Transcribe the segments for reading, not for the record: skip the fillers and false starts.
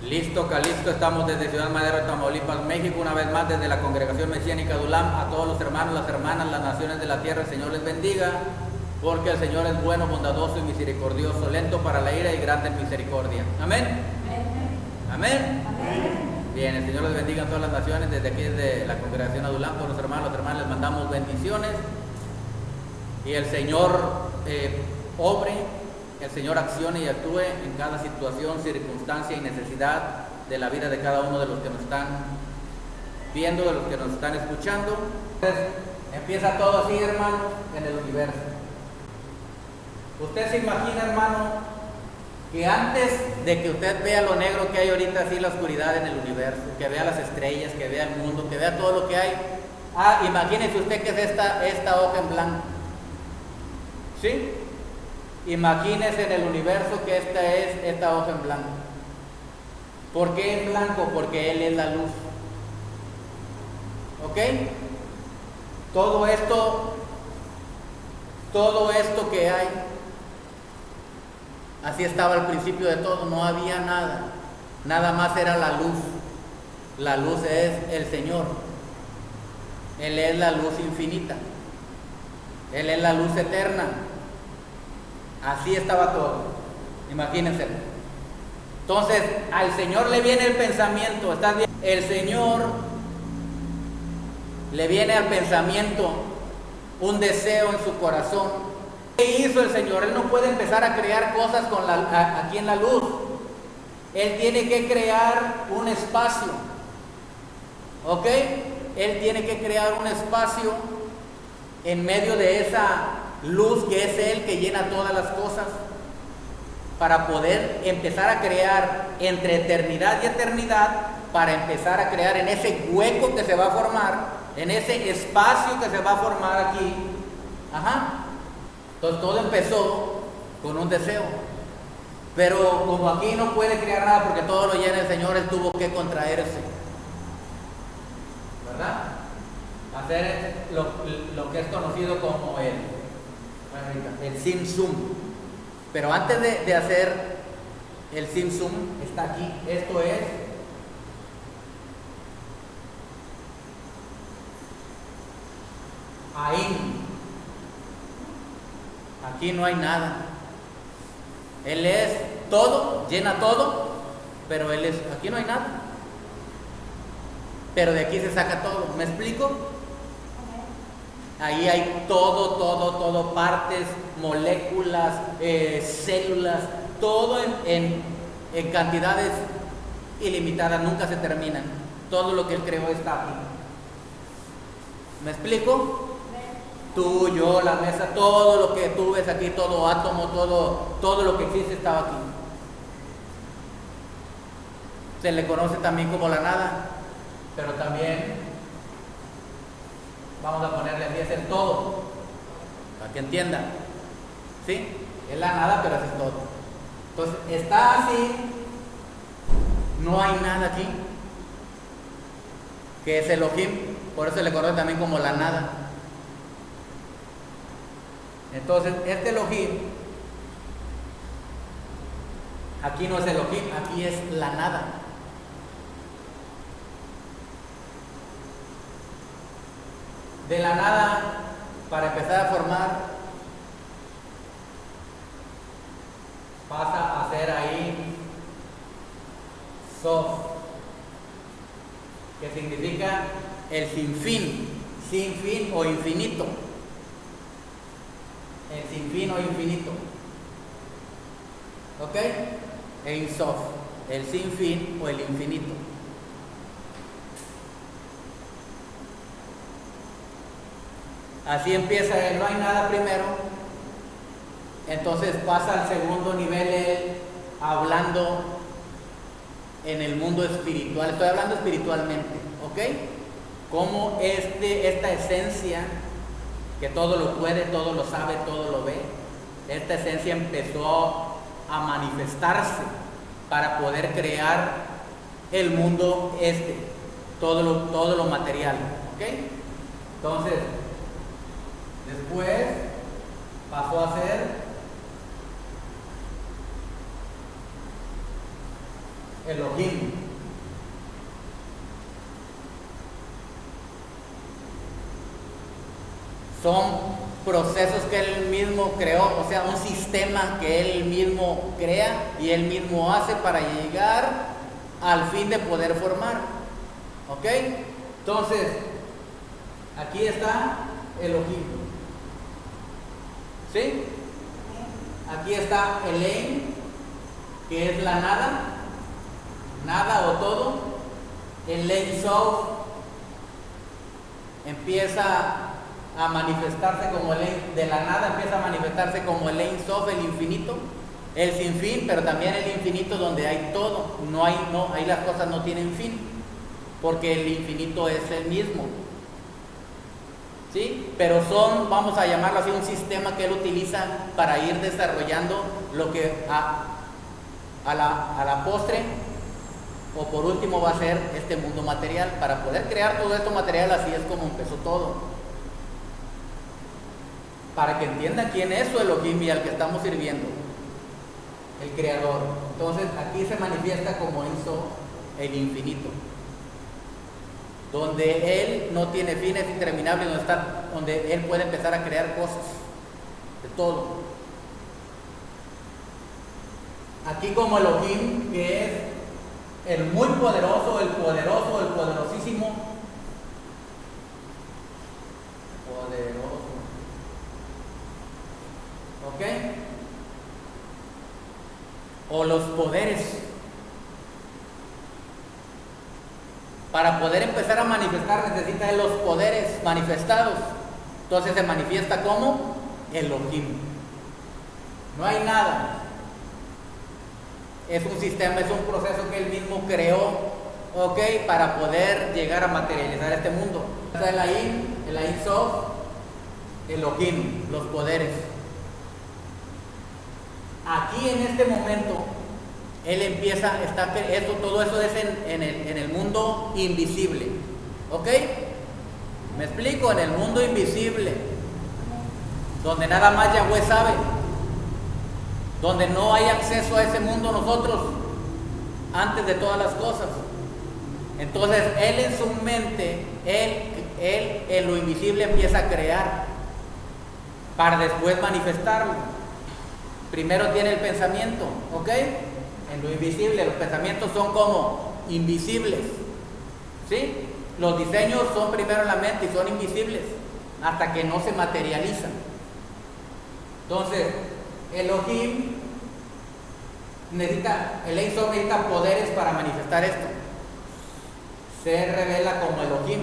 Listo, Calixto, estamos desde Ciudad Madero, Tamaulipas, México, una vez más desde la Congregación Mesiánica de ULAM. A todos los hermanos, las hermanas, las naciones de la tierra, el Señor les bendiga, porque el Señor es bueno, bondadoso y misericordioso, lento para la ira y grande en misericordia. Amén. Amén. Bien, el Señor les bendiga en todas las naciones, desde aquí, desde la Congregación de ULAM, todos los hermanos, las hermanas, les mandamos bendiciones, y el Señor obre, el Señor accione y actúe en cada situación, circunstancia y necesidad de la vida de cada uno de los que nos están viendo, de los que nos están escuchando. Entonces, empieza todo así, hermano, en el universo. Usted se imagina, hermano, que antes de que usted vea lo negro que hay ahorita, así la oscuridad en el universo, que vea las estrellas, que vea el mundo, que vea todo lo que hay. Imagínese usted que es esta hoja en blanco. ¿Sí? Imagínese en el universo que esta es esta hoja en blanco. ¿Por qué en blanco? Porque Él es la luz. ¿Ok? Todo esto que hay, así estaba al principio de todo, no había nada. Nada más era la luz. La luz es el Señor. Él es la luz infinita. Él es la luz eterna. Así estaba todo. Imagínense. Entonces, al Señor le viene el pensamiento. ¿Estás bien? El Señor le viene al pensamiento un deseo en su corazón. ¿Qué hizo el Señor? Él no puede empezar a crear cosas aquí en la luz. Él tiene que crear un espacio. ¿Ok? Él tiene que crear un espacio en medio de esa luz que es Él, que llena todas las cosas, para poder empezar a crear entre eternidad y eternidad, para empezar a crear en ese hueco que se va a formar, en ese espacio que se va a formar aquí. Entonces todo empezó con un deseo, pero como aquí no puede crear nada porque todo lo llena el Señor, Él tuvo que contraerse, ¿verdad? Hacer lo que es conocido como el Sim-Sum. Pero antes de hacer el Sim-Sum, está aquí. Esto es Ain. Aquí no hay nada. Él es todo, llena todo, pero Él es, aquí no hay nada. Pero de aquí se saca todo. ¿Me explico? Ahí hay todo, partes, moléculas, células, todo en cantidades ilimitadas, nunca se terminan. Todo lo que Él creó está aquí. ¿Me explico? Tú, yo, la mesa, todo lo que tú ves aquí, todo átomo, todo lo que existe estaba aquí. Se le conoce también como la nada, pero también vamos a ponerle aquí, es el todo, para que entiendan. ¿Sí? Es la nada, pero es todo. Entonces, está así, no hay nada aquí, que es Elohim, por eso se le conoce también como la nada. Entonces, este Elohim, aquí no es Elohim, aquí es la nada. De la nada, para empezar a formar, pasa a ser ahí Sof, que significa el sin fin o infinito. El sin fin o infinito. ¿Ok? Ein Sof, el sin fin o el infinito. Así empieza Él, no hay nada primero. Entonces pasa al segundo nivel Él, hablando en el mundo espiritual. Estoy hablando espiritualmente, ¿ok? Como esta esencia que todo lo puede, todo lo sabe, todo lo ve, esta esencia empezó a manifestarse para poder crear el mundo todo lo material, ¿ok? Entonces, después pasó a ser Elohim. Son procesos que Él mismo creó, o sea, un sistema que Él mismo crea y Él mismo hace para llegar al fin de poder formar. ¿Ok? Entonces, aquí está Elohim. ¿Sí? Aquí está Elohim, que es la nada, nada o todo. El Ein Sof empieza a manifestarse como el Ein, de la nada empieza a manifestarse como el Ein Sof, el infinito, el sin fin, pero también el infinito donde hay todo. Ahí las cosas no tienen fin, porque el infinito es el mismo. ¿Sí? Pero son, vamos a llamarlo así, un sistema que Él utiliza para ir desarrollando lo que a la postre o por último va a ser este mundo material. Para poder crear todo esto material, así es como empezó todo. Para que entiendan quién es su Elohim y al que estamos sirviendo, el Creador. Entonces aquí se manifiesta como hizo el infinito, donde Él no tiene fin, es interminable, donde Él puede empezar a crear cosas, de todo. Aquí como Elohim, que es el muy poderoso, el poderosísimo, poderoso. ¿Ok? O los poderes. Para poder empezar a manifestar necesita los poderes manifestados. Entonces se manifiesta como Elohim. No hay nada. Es un sistema, es un proceso que Él mismo creó, ¿ok? Para poder llegar a materializar este mundo. El Ein Sof, Elohim, los poderes. Aquí en este momento Él empieza, todo eso es en el mundo invisible, ¿ok? ¿Me explico? En el mundo invisible, donde nada más Yahweh sabe, donde no hay acceso a ese mundo nosotros, antes de todas las cosas. Entonces Él en su mente, Él en lo invisible empieza a crear, para después manifestarlo. Primero tiene el pensamiento, ¿ok? En lo invisible, los pensamientos son como invisibles, ¿sí? Los diseños son primero en la mente y son invisibles hasta que no se materializan. Entonces, Elohim el Ein Sof necesita poderes para manifestar esto. Se revela como Elohim.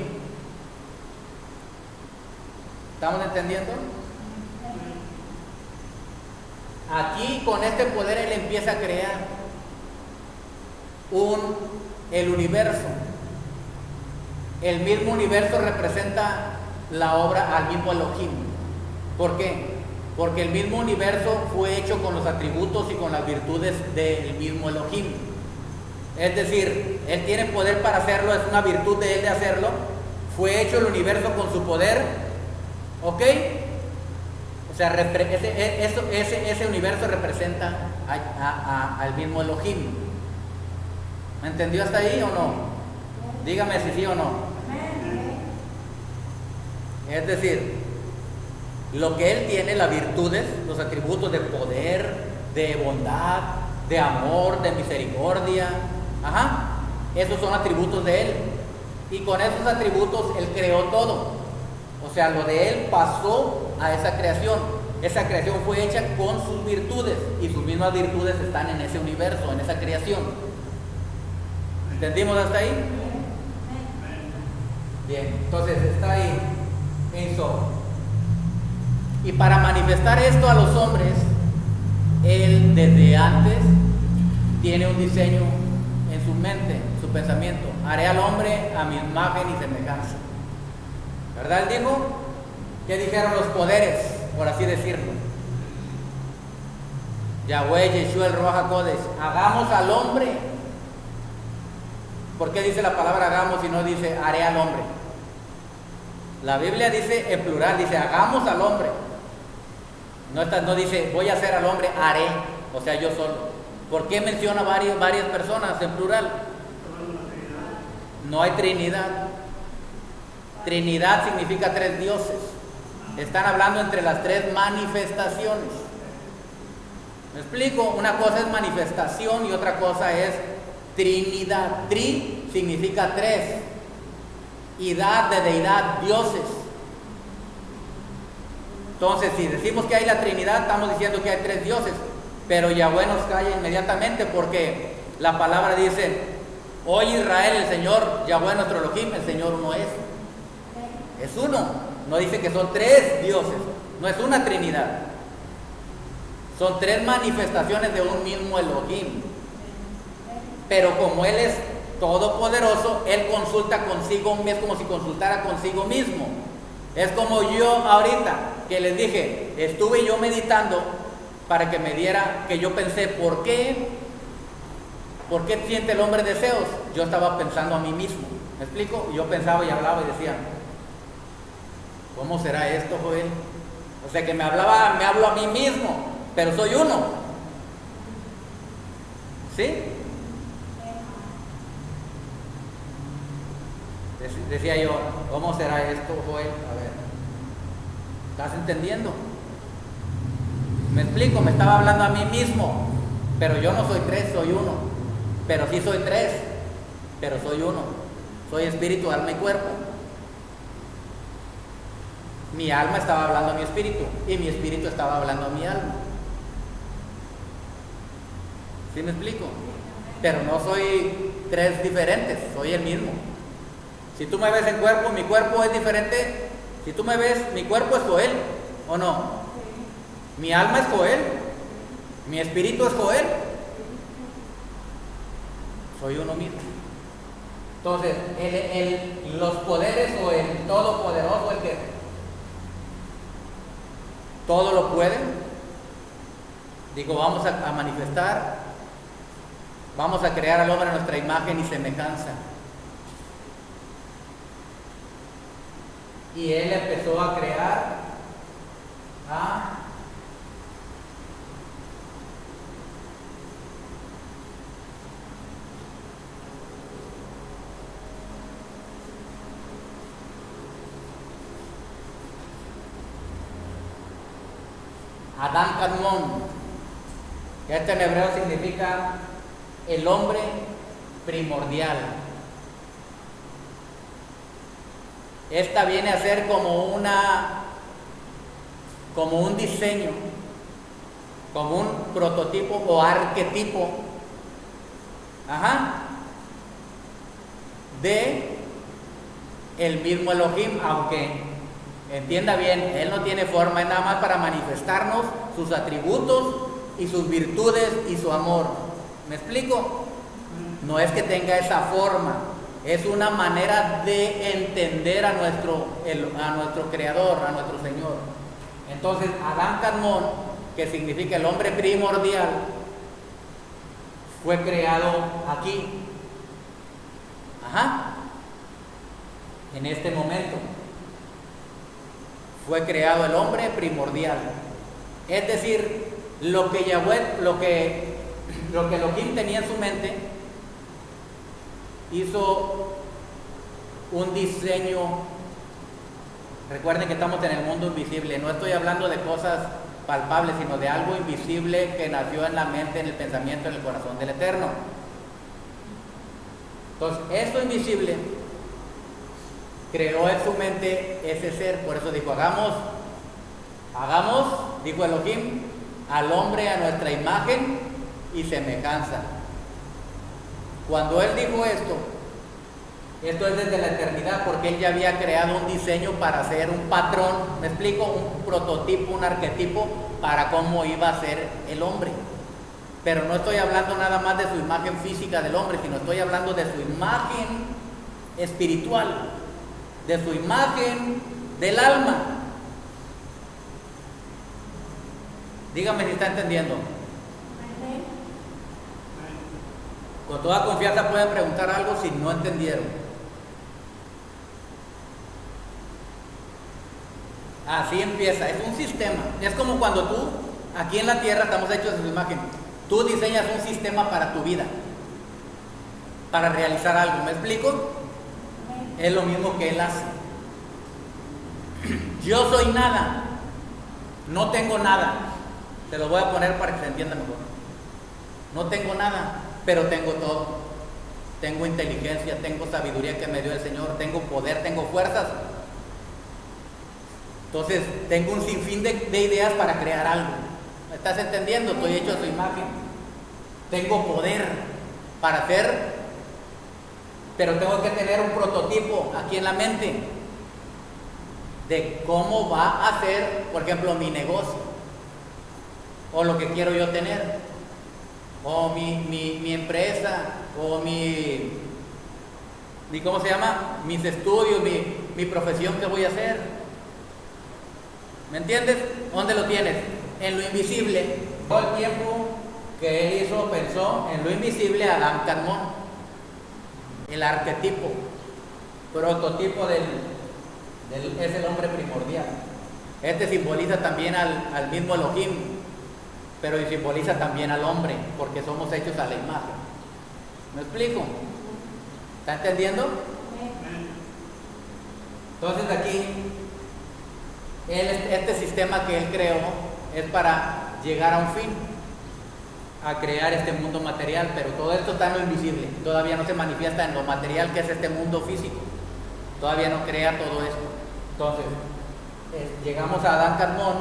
¿Estamos entendiendo? Aquí con este poder Él empieza a crear el universo. El mismo universo representa la obra al mismo Elohim. ¿Por qué? Porque el mismo universo fue hecho con los atributos y con las virtudes del mismo Elohim. Es decir, Él tiene poder para hacerlo, es una virtud de Él de hacerlo. Fue hecho el universo con su poder, ¿ok? O sea, ese universo representa al mismo Elohim. ¿Me entendió hasta ahí o no? Dígame si sí o no. Es decir, lo que Él tiene, las virtudes, los atributos de poder, de bondad, de amor, de misericordia, esos son atributos de Él. Y con esos atributos Él creó todo. O sea, lo de Él pasó a esa creación. Esa creación fue hecha con sus virtudes y sus mismas virtudes están en ese universo, en esa creación. ¿Entendimos hasta ahí? Bien, entonces está ahí Ein Sof. Y para manifestar esto a los hombres, Él desde antes tiene un diseño en su mente, en su pensamiento. Haré al hombre a mi imagen y semejanza. ¿Verdad? Él dijo, ¿qué dijeron los poderes, por así decirlo? Yahweh, Yeshua, el Ruach HaKodesh, hagamos al hombre. ¿Por qué dice la palabra hagamos y no dice haré al hombre? La Biblia dice en plural, dice hagamos al hombre. No dice voy a hacer al hombre, haré, o sea yo solo. ¿Por qué menciona varias personas en plural? No hay Trinidad. Trinidad significa tres dioses. Están hablando entre las tres manifestaciones. ¿Me explico? Una cosa es manifestación y otra cosa es Trinidad. Tri significa tres. Idad de deidad, dioses. Entonces, si decimos que hay la Trinidad, estamos diciendo que hay tres dioses. Pero Yahweh nos calla inmediatamente porque la palabra dice: oye Israel, el Señor, Yahweh nuestro Elohim, el Señor uno es. Es uno. No dice que son tres dioses. No es una Trinidad. Son tres manifestaciones de un mismo Elohim. Pero como Él es todopoderoso, Él consulta consigo, es como si consultara consigo mismo. Es como yo ahorita, que les dije, estuve yo meditando para que me diera, que yo pensé, ¿por qué siente el hombre deseos? Yo estaba pensando a mí mismo, ¿me explico? Yo pensaba y hablaba y decía, ¿cómo será esto, Joel? O sea que me hablo a mí mismo, pero soy uno. ¿Sí? Decía yo, ¿cómo será esto, Joel? A ver, ¿estás entendiendo? Me explico, me estaba hablando a mí mismo, pero yo no soy tres, soy uno. Pero sí soy tres, pero soy uno. Soy espíritu, alma y cuerpo. Mi alma estaba hablando a mi espíritu y mi espíritu estaba hablando a mi alma. ¿Sí me explico? Pero no soy tres diferentes, soy el mismo. Si tú me ves en cuerpo, mi cuerpo es diferente. Si tú me ves, mi cuerpo es Joel, ¿o no? Mi alma es Joel, mi espíritu es Joel. Soy uno mismo. Entonces, los poderes o el todopoderoso, el que todo lo puede, digo, vamos a manifestar, vamos a crear al hombre a nuestra imagen y semejanza. Y Él empezó a crear a Adán Kadmon, que en hebreo significa el hombre primordial. Esta viene a ser como un diseño, como un prototipo o arquetipo, de el mismo Elohim, aunque entienda bien, Él no tiene forma, es nada más para manifestarnos sus atributos y sus virtudes y su amor. ¿Me explico? No es que tenga esa forma. Es una manera de entender a nuestro Creador, a nuestro Señor. Entonces, Adán Kadmon, que significa el hombre primordial, fue creado aquí. En este momento. Fue creado el hombre primordial. Es decir, lo que Elohim tenía en su mente, hizo un diseño. Recuerden que estamos en el mundo invisible. No estoy hablando de cosas palpables, sino de algo invisible que nació en la mente, en el pensamiento, en el corazón del Eterno. Entonces, esto invisible creó en su mente ese ser. Por eso dijo, hagamos, dijo Elohim, al hombre a nuestra imagen y semejanza. Cuando Él dijo esto es desde la eternidad, porque Él ya había creado un diseño para hacer un patrón, ¿me explico? Un prototipo, un arquetipo para cómo iba a ser el hombre. Pero no estoy hablando nada más de su imagen física del hombre, sino estoy hablando de su imagen espiritual, de su imagen del alma. Dígame si está entendiendo. Con toda confianza pueden preguntar algo si no entendieron. Así empieza, es un sistema. Es como cuando tú, aquí en la tierra, estamos hechos de su imagen. Tú diseñas un sistema para tu vida, para realizar algo. ¿Me explico? Es lo mismo que Él hace. Yo soy nada, no tengo nada. Se lo voy a poner para que se entienda mejor. No tengo nada, pero tengo todo. Tengo inteligencia, tengo sabiduría que me dio el Señor, tengo poder, tengo fuerzas. Entonces, tengo un sinfín de ideas para crear algo. ¿Me estás entendiendo? Estoy hecho a su imagen. Tengo poder para hacer, pero tengo que tener un prototipo aquí en la mente de cómo va a ser, por ejemplo, mi negocio, o lo que quiero yo tener, o mi empresa, o ¿cómo se llama? Mis estudios, mi profesión que voy a hacer. ¿Me entiendes? ¿Dónde lo tienes? En lo invisible. Todo el tiempo que él pensó en lo invisible, Adán Kadmon, el arquetipo, prototipo es el hombre primordial. Este simboliza también al mismo Elohim, pero simboliza también al hombre, porque somos hechos a la imagen. ¿Me explico? ¿Está entendiendo? Entonces aquí, este sistema que él creó es para llegar a un fin, a crear este mundo material, pero todo esto está en lo invisible, todavía no se manifiesta en lo material que es este mundo físico, todavía no crea todo esto. Entonces, llegamos a Adán Kadmon,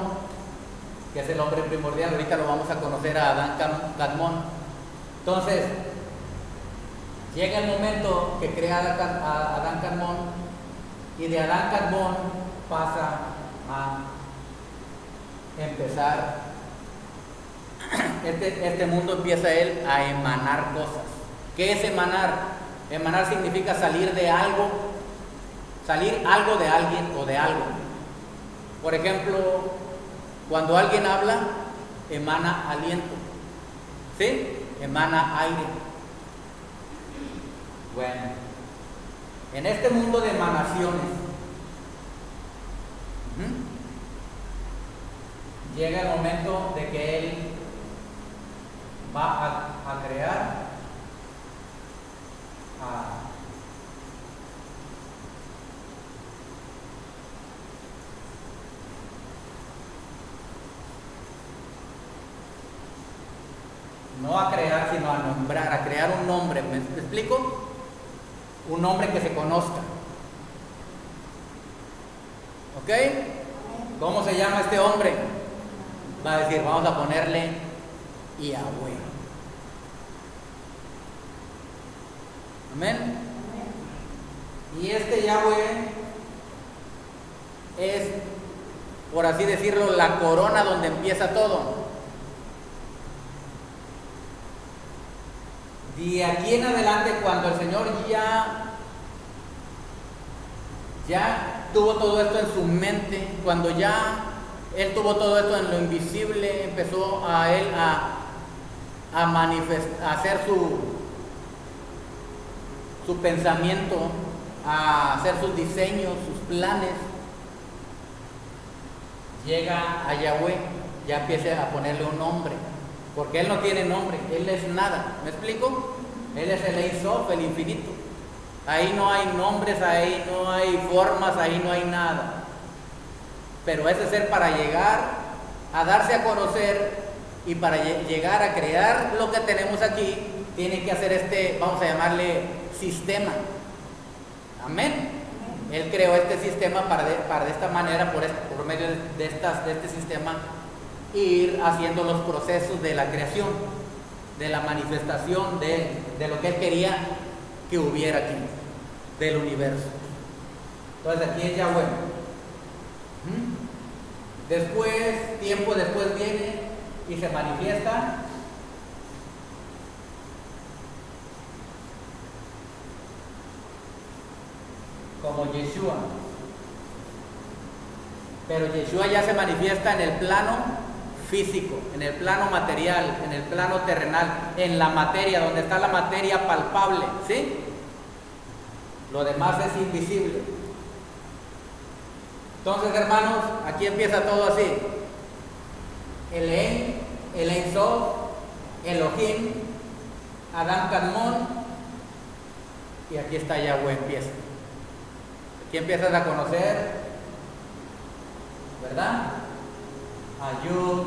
que es el hombre primordial. Ahorita lo vamos a conocer a Adán Kadmon. Entonces, llega el momento que crea a Adán Kadmon, y de Adán Kadmon pasa a empezar, este mundo empieza él a emanar cosas. ¿Qué es emanar? Emanar significa salir de algo de alguien o de algo. Por ejemplo, cuando alguien habla, emana aliento, ¿sí? Emana aire. Bueno, en este mundo de emanaciones, llega el momento de que él va a crear no a crear, sino a nombrar, a crear un nombre. ¿Me explico? Un nombre que se conozca. ¿Ok? ¿Cómo se llama este hombre? Va a decir, vamos a ponerle Yahweh. Amén. Y este Yahweh es, por así decirlo, la corona donde empieza todo. De aquí en adelante, cuando el Señor ya tuvo todo esto en su mente, cuando ya Él tuvo todo esto en lo invisible, empezó a Él a manifestar, a hacer su pensamiento, a hacer sus diseños, sus planes. Llega a Yahweh, ya empieza a ponerle un nombre, porque Él no tiene nombre, Él es nada. ¿Me explico? Él es el Ein Sof, el infinito. Ahí no hay nombres, ahí no hay formas, ahí no hay nada. Pero ese ser, para llegar a darse a conocer y para llegar a crear lo que tenemos aquí, tiene que hacer vamos a llamarle sistema. Amén. Él creó este sistema para de esta manera, por medio de este sistema, ir haciendo los procesos de la creación, de la manifestación de lo que Él quería que hubiera aquí, del universo. Entonces aquí es Yahweh. Después, tiempo después, viene y se manifiesta como Yeshua. Pero Yeshua ya se manifiesta en el plano físico, en el plano material, en el plano terrenal, en la materia, donde está la materia palpable, ¿sí? Lo demás es invisible. Entonces, hermanos, aquí empieza todo así. El Ein Sof, Elohim, Adam Kadmon, y aquí está Yahweh, empieza. Aquí empiezas a conocer, ¿verdad? A Yud,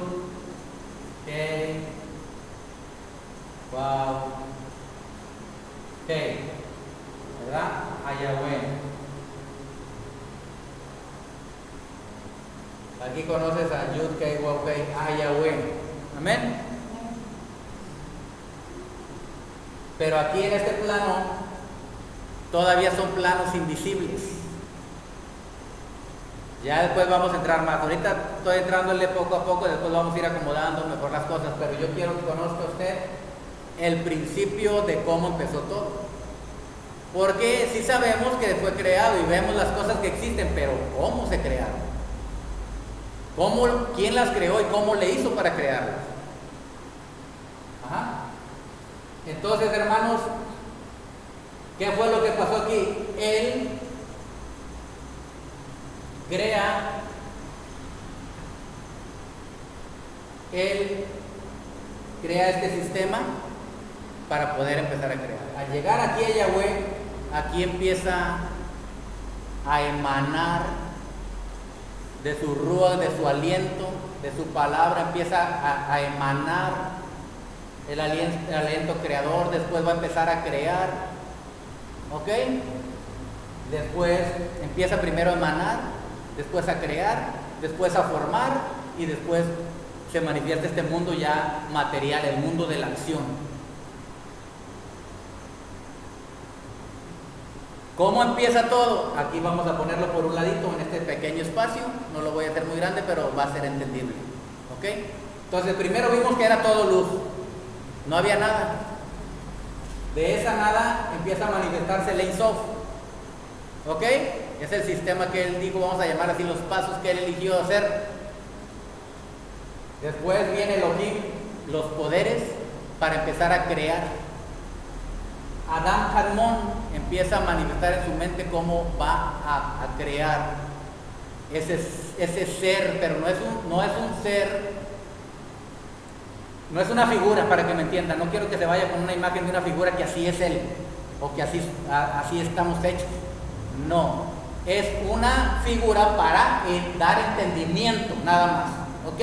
Kei, Wow, Kei, ¿verdad? A Yahweh. Aquí conoces a Yud, Kei, Wow, Kei, a Yahweh. Amén. Pero aquí en este plano todavía son planos invisibles. Ya después vamos a entrar más. Ahorita estoy entrándole poco a poco, después vamos a ir acomodando mejor las cosas, pero yo quiero que conozca usted el principio de cómo empezó todo. Porque sí sabemos que fue creado y vemos las cosas que existen, pero ¿cómo se crearon? ¿Quién las creó y cómo le hizo para crearlas? Ajá. Entonces, hermanos, ¿qué fue lo que pasó aquí? Él crea, este sistema para poder empezar a crear. Al llegar aquí a Yahweh, aquí empieza a emanar de su ruach, de su aliento, de su palabra, empieza a emanar el aliento creador. Después va a empezar a crear, ¿ok? Después empieza primero a emanar, después a crear, después a formar, y después se manifiesta este mundo ya material, el mundo de la acción. ¿Cómo empieza todo? Aquí vamos a ponerlo por un ladito en este pequeño espacio. No lo voy a hacer muy grande, pero va a ser entendible, ¿ok? Entonces primero vimos que era todo luz. No había nada. De esa nada empieza a manifestarse el Ein Sof. ¿Ok? Es el sistema que él dijo, vamos a llamar así, los pasos que él eligió hacer. Después viene Elohim, los poderes para empezar a crear. Adam Kadmon empieza a manifestar en su mente cómo va a crear ese ser, pero no es un ser. No es una figura, para que me entiendan. No quiero que se vaya con una imagen de una figura que así es él, o que así estamos hechos. No, es una figura para dar entendimiento, nada más, ¿ok?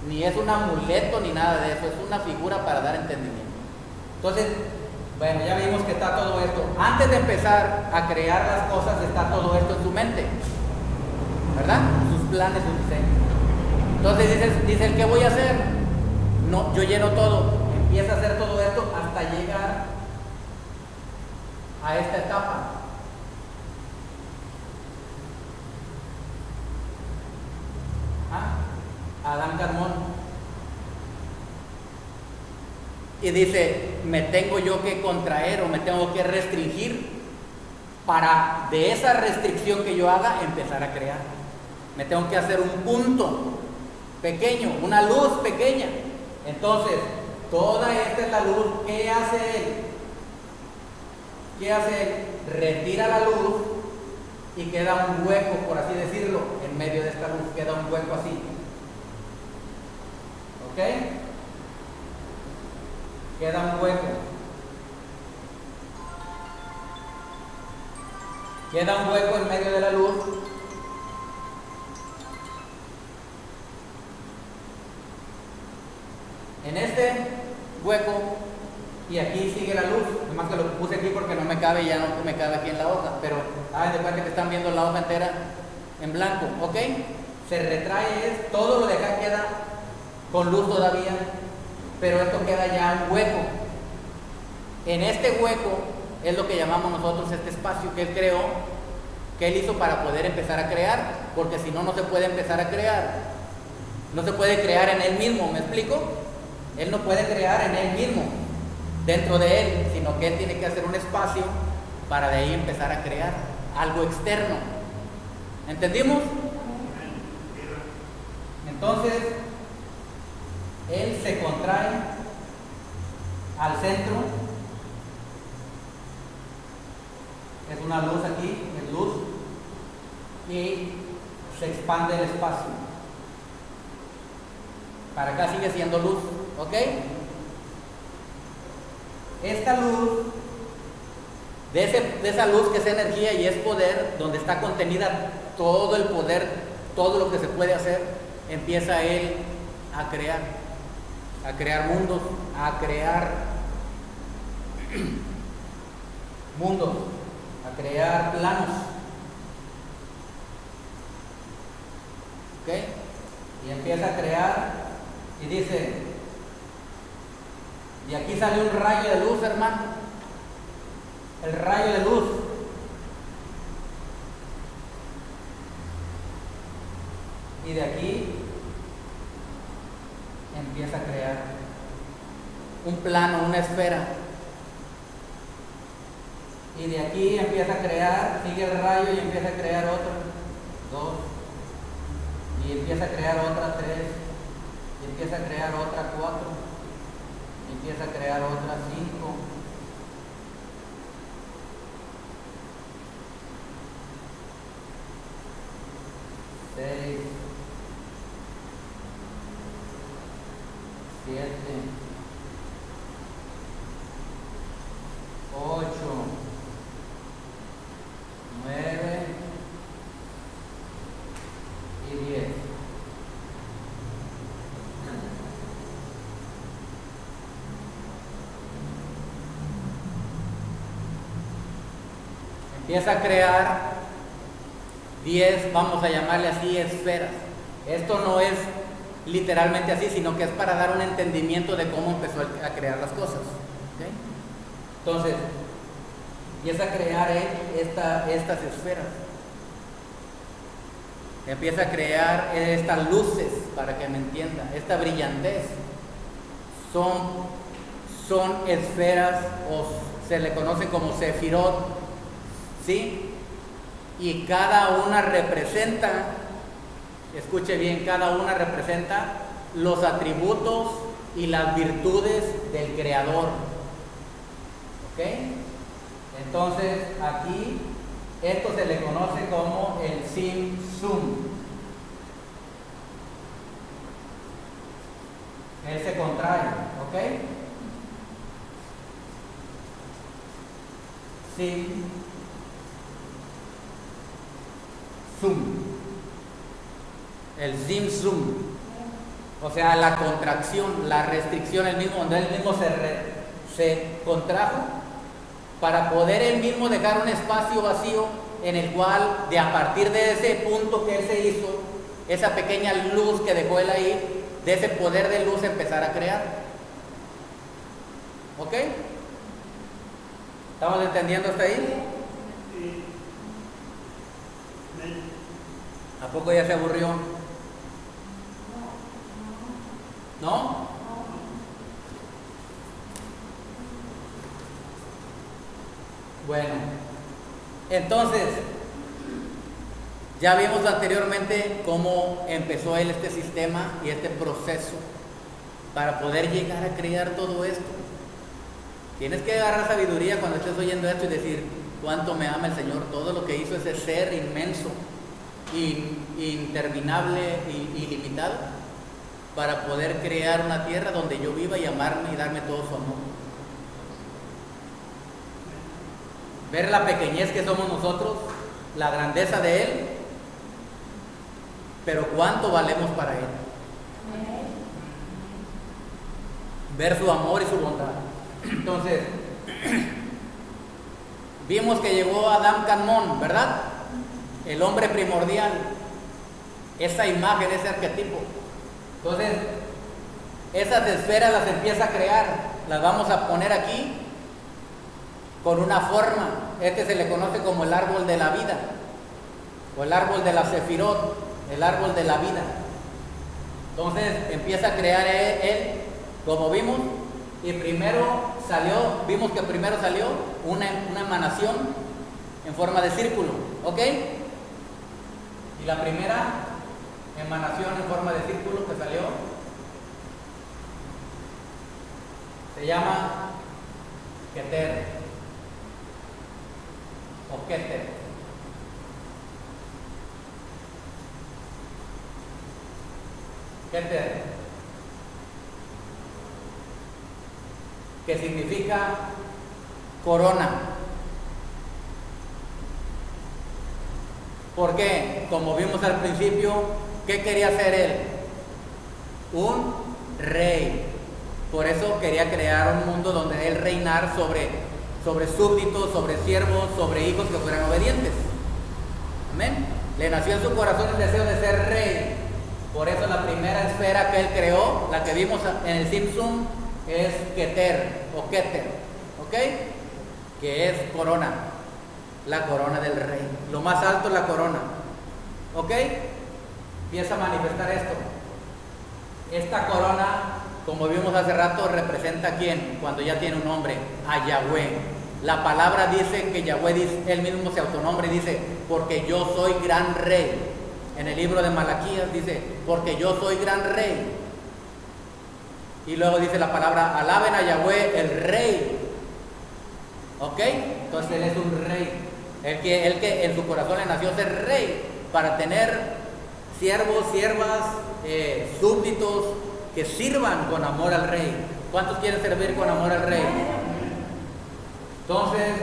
Ni es un amuleto ni nada de eso, es una figura para dar entendimiento. Entonces, bueno, ya vimos que está todo esto. Antes de empezar a crear las cosas, está todo esto en su mente, ¿verdad? Sus planes, sus diseños. Entonces dice, ¿qué voy a hacer? No, yo lleno todo, empieza a hacer todo esto hasta llegar a esta etapa. Adam Kadmon. Y dice, me tengo yo que contraer o me tengo que restringir para de esa restricción que yo haga empezar a crear. Me tengo que hacer un punto pequeño, una luz pequeña. Entonces, toda esta es la luz. ¿Qué hace él? ¿Qué hace él? Retira la luz y queda un hueco, por así decirlo, en medio de esta luz. Queda un hueco así. ¿Ok? Queda un hueco. Queda un hueco en medio de la luz. En este hueco, y aquí sigue la luz, además que lo puse aquí porque no me cabe, ya no me cabe aquí en la hoja, pero hagan de cuenta que están viendo la hoja entera en blanco, ¿ok? Se retrae, todo lo de acá queda con luz todavía, pero esto queda ya un hueco. En este hueco es lo que llamamos nosotros este espacio que él creó, que él hizo para poder empezar a crear, porque si no, no se puede empezar a crear. No se puede crear en él mismo, ¿me explico? Él no puede crear en él mismo, dentro de él, sino que él tiene que hacer un espacio para de ahí empezar a crear algo externo. ¿Entendimos? Entonces, él se contrae al centro. Es una luz aquí, es luz, y se expande el espacio. Para acá sigue siendo luz, ¿ok? esta luz, de esa luz que es energía y es poder, donde está contenida todo el poder, todo lo que se puede hacer, empieza él a crear mundos, a crear mundos, a crear planos. ¿Ok? Y empieza a crear y dice, y aquí sale un rayo de luz, hermano. El rayo de luz. Y de aquí empieza a crear un plano, una esfera. Y de aquí empieza a crear, sigue el rayo y empieza a crear otro, 2. Y empieza a crear otra 3. Y empieza a crear otra 4. Y empieza a crear otra 5. 6, 7, 8, 9 y 10. Empieza a crear 10, vamos a llamarle así, esferas. Esto no es literalmente así, sino que es para dar un entendimiento de cómo empezó a crear las cosas. ¿Okay? Entonces, empieza a crear estas esferas. Empieza a crear estas luces, para que me entienda, esta brillantez. Son esferas, o se le conoce como sefirot, ¿sí? Y cada una representa, escuche bien, cada una representa los atributos y las virtudes del Creador. ¿Ok? Entonces, aquí, esto se le conoce como el Sim-Sum. Él se contrae, ¿ok? Sim-Sum. El Sim-Sum. O sea, la contracción, la restricción, él mismo se contrajo para poder él mismo dejar un espacio vacío en el cual, a partir de ese punto que él se hizo, esa pequeña luz que dejó él ahí, de ese poder de luz empezar a crear. ¿Ok? ¿Estamos entendiendo hasta ahí? ¿A poco ya se aburrió? ¿No? Bueno, entonces, ya vimos anteriormente cómo empezó él este sistema y este proceso para poder llegar a crear todo esto. Tienes que agarrar sabiduría cuando estés oyendo esto y decir, cuánto me ama el Señor, todo lo que hizo ese ser inmenso, interminable y ilimitado, para poder crear una tierra donde yo viva y amarme y darme todo su amor. Ver la pequeñez que somos nosotros, la grandeza de Él, pero cuánto valemos para Él. Ver su amor y su bondad. Entonces, vimos que llegó Adam Kadmon, ¿verdad? El hombre primordial, esa imagen, ese arquetipo. Entonces, esas esferas las empieza a crear, las vamos a poner aquí con una forma. Este se le conoce como el árbol de la vida, o el árbol de la Sefirot, el árbol de la vida. Entonces, empieza a crear él, como vimos, y vimos que primero salió una emanación en forma de círculo, ¿ok? Y la primera emanación en forma de círculo que salió se llama Keter o Keter. Keter. que significa corona. ¿Por qué? Como vimos al principio, ¿qué quería ser él? Un rey. Por eso quería crear un mundo donde él reinar sobre súbditos, sobre siervos, sobre hijos que fueran obedientes. Amén. Le nació en su corazón el deseo de ser rey. Por eso la primera esfera que él creó, la que vimos en el Simpson, es Keter o Keter, ¿ok? Que es corona, la corona del rey. Lo más alto es la corona, ¿ok? Empieza a manifestar esto. Esta corona, como vimos hace rato, representa a quién, cuando ya tiene un nombre, a Yahweh. La palabra dice que Yahweh dice, él mismo se autonombre y dice, porque yo soy gran rey. En el libro de Malaquías dice, porque yo soy gran rey. Y luego dice la palabra, alaben a Yahweh, el rey. ¿Ok? Entonces él es un rey. El que en su corazón le nació ser rey, para tener siervos, siervas, súbditos que sirvan con amor al rey. ¿Cuántos quieren servir con amor al rey? Entonces,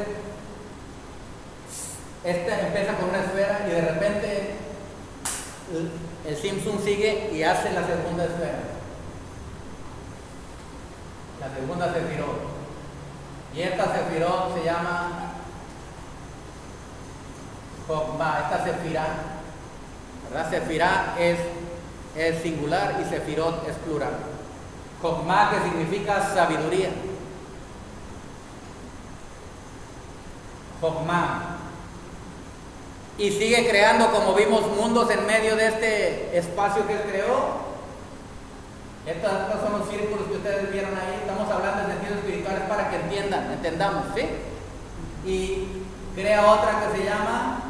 empieza con una esfera y de repente el Simpson sigue y hace la segunda esfera. La segunda Sefirot. Y esta Sefirot se llama Jokma. Esta Sefirá, ¿verdad? Sefirá es singular y Sefirot es plural. Jokma, que significa sabiduría. Jokma. Y sigue creando, como vimos, mundos en medio de este espacio que él creó. Estos son los círculos que ustedes vieron ahí. Estamos hablando de sentidos espirituales para que entendamos, ¿sí? Y crea otra que se llama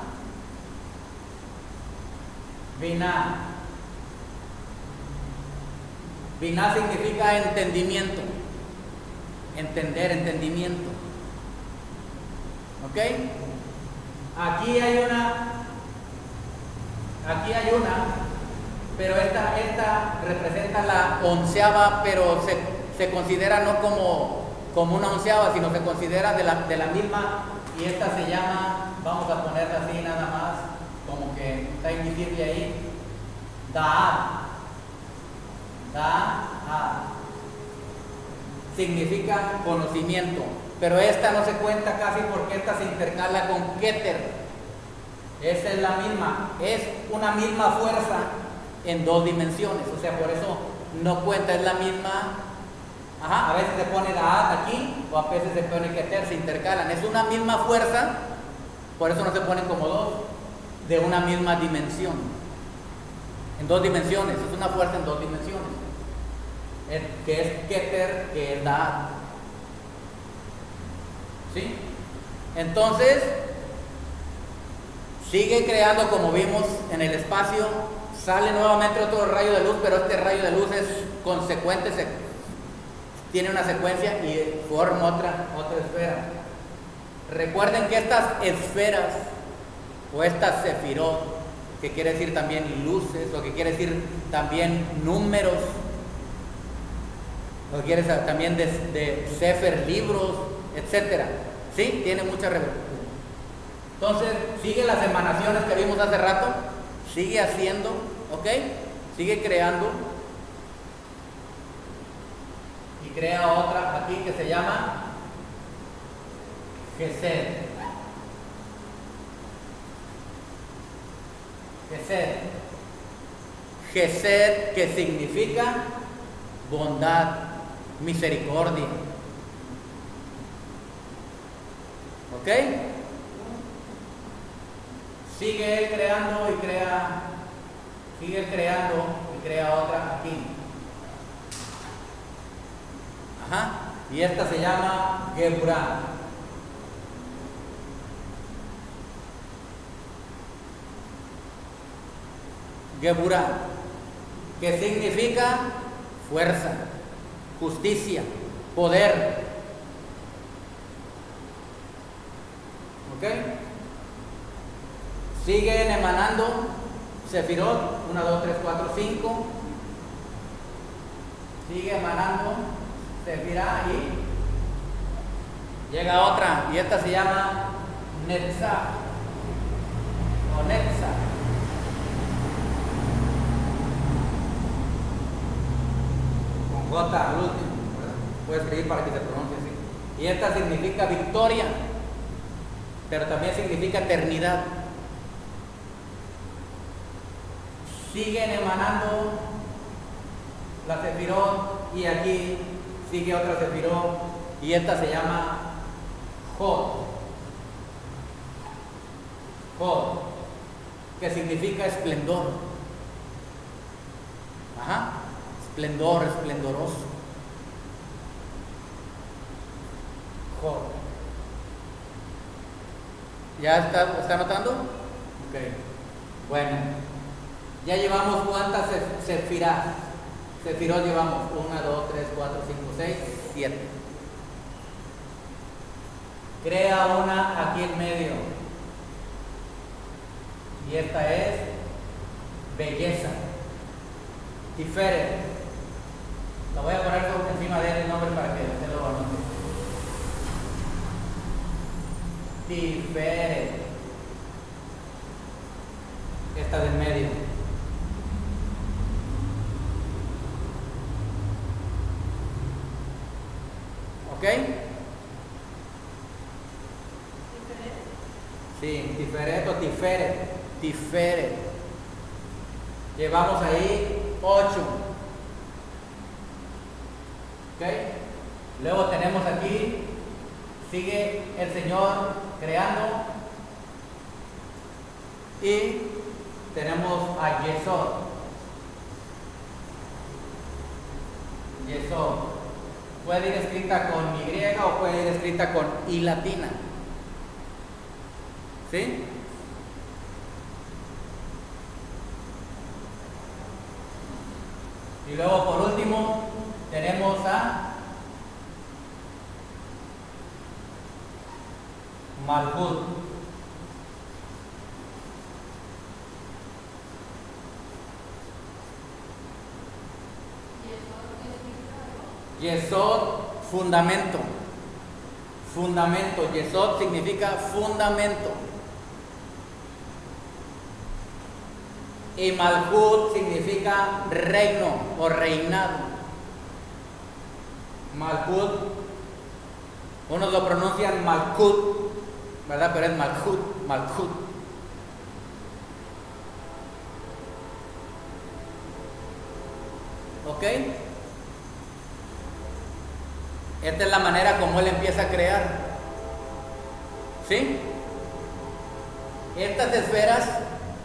Binah. Binah significa entendimiento. Entendimiento. ¿Ok? Aquí hay una, pero esta representa la onceava, pero se considera no como una onceava, sino se considera de la misma, y esta se llama, vamos a ponerla así nada más, como que está invisible ahí, Da'at. Significa conocimiento. Pero esta no se cuenta casi porque esta se intercala con Keter. Esa es la misma, es una misma fuerza en dos dimensiones, o sea, por eso no cuenta, es la misma. A veces se pone Da'at aquí, o a veces se pone Keter, se intercalan. Es una misma fuerza, por eso no se ponen como dos, de una misma dimensión. En dos dimensiones, es una fuerza en dos dimensiones. Que es Keter, que es Da'at. ¿Sí? Entonces, sigue creando, como vimos en el espacio, sale nuevamente otro rayo de luz, pero este rayo de luz es consecuente, tiene una secuencia y forma otra esfera. Recuerden que estas esferas, o estas sefirot, que quiere decir también luces, o que quiere decir también números, o que quiere decir también de sefer, libros, etcétera, ¿sí? Tiene mucha repercusión. Entonces, sigue las emanaciones que vimos hace rato, sigue haciendo, ¿ok? Sigue creando, y crea otra aquí que se llama Gesed. Gesed, que significa bondad, misericordia. ¿Ok? Sigue él creando y crea otra aquí. Y esta se llama Geburah. Geburah, que significa fuerza, justicia, poder. ¿Ok? Siguen emanando Sefirot, 1, 2, 3, 4, 5. Sigue emanando Sefirá y Llega otra y esta se llama Netzach o Netzach. Con J al último, ¿verdad? Puedes escribir para que se pronuncie así. Y esta significa victoria, pero también significa eternidad. Siguen emanando la Sefirot y aquí sigue otra Sefirot y esta se llama Hod, que significa esplendor. Ajá, esplendor, esplendoroso. Hod. ¿Ya está notando? Ok. Bueno, ya llevamos cuántas sefirot llevamos. 1, 2, 3, 4, 5, 6, 7. Crea una aquí en medio. Y esta es belleza. Tiferet. Lo voy a poner encima de él el nombre para que usted lo anote. Tiferet. Esta del medio. ¿Ok? Sí, Tiferet o Tiferet. Llevamos ahí 8. ¿Ok? Luego tenemos aquí, sigue el Señor creando. Y tenemos a Yesod. Puede ir escrita con Y o puede ir escrita con I latina. ¿Sí? Y luego por último tenemos a Malhut. Yesod, fundamento. Yesod significa fundamento. Y Malhut significa reino o reinado. Malhut, unos lo pronuncian Malkut, ¿verdad? Pero es Malhut. ¿Ok? Esta es la manera como él empieza a crear. ¿Sí? Estas esferas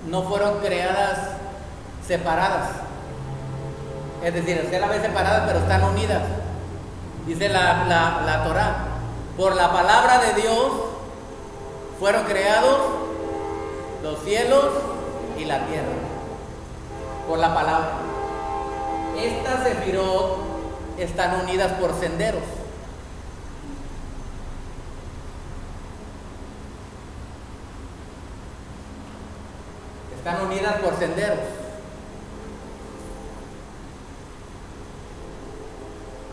no fueron creadas separadas. Es decir, usted la ve separadas, pero están unidas. Dice la Torá: por la palabra de Dios fueron creados los cielos y la tierra. Por la palabra. Estas sefirot están unidas por senderos. Están unidas por senderos.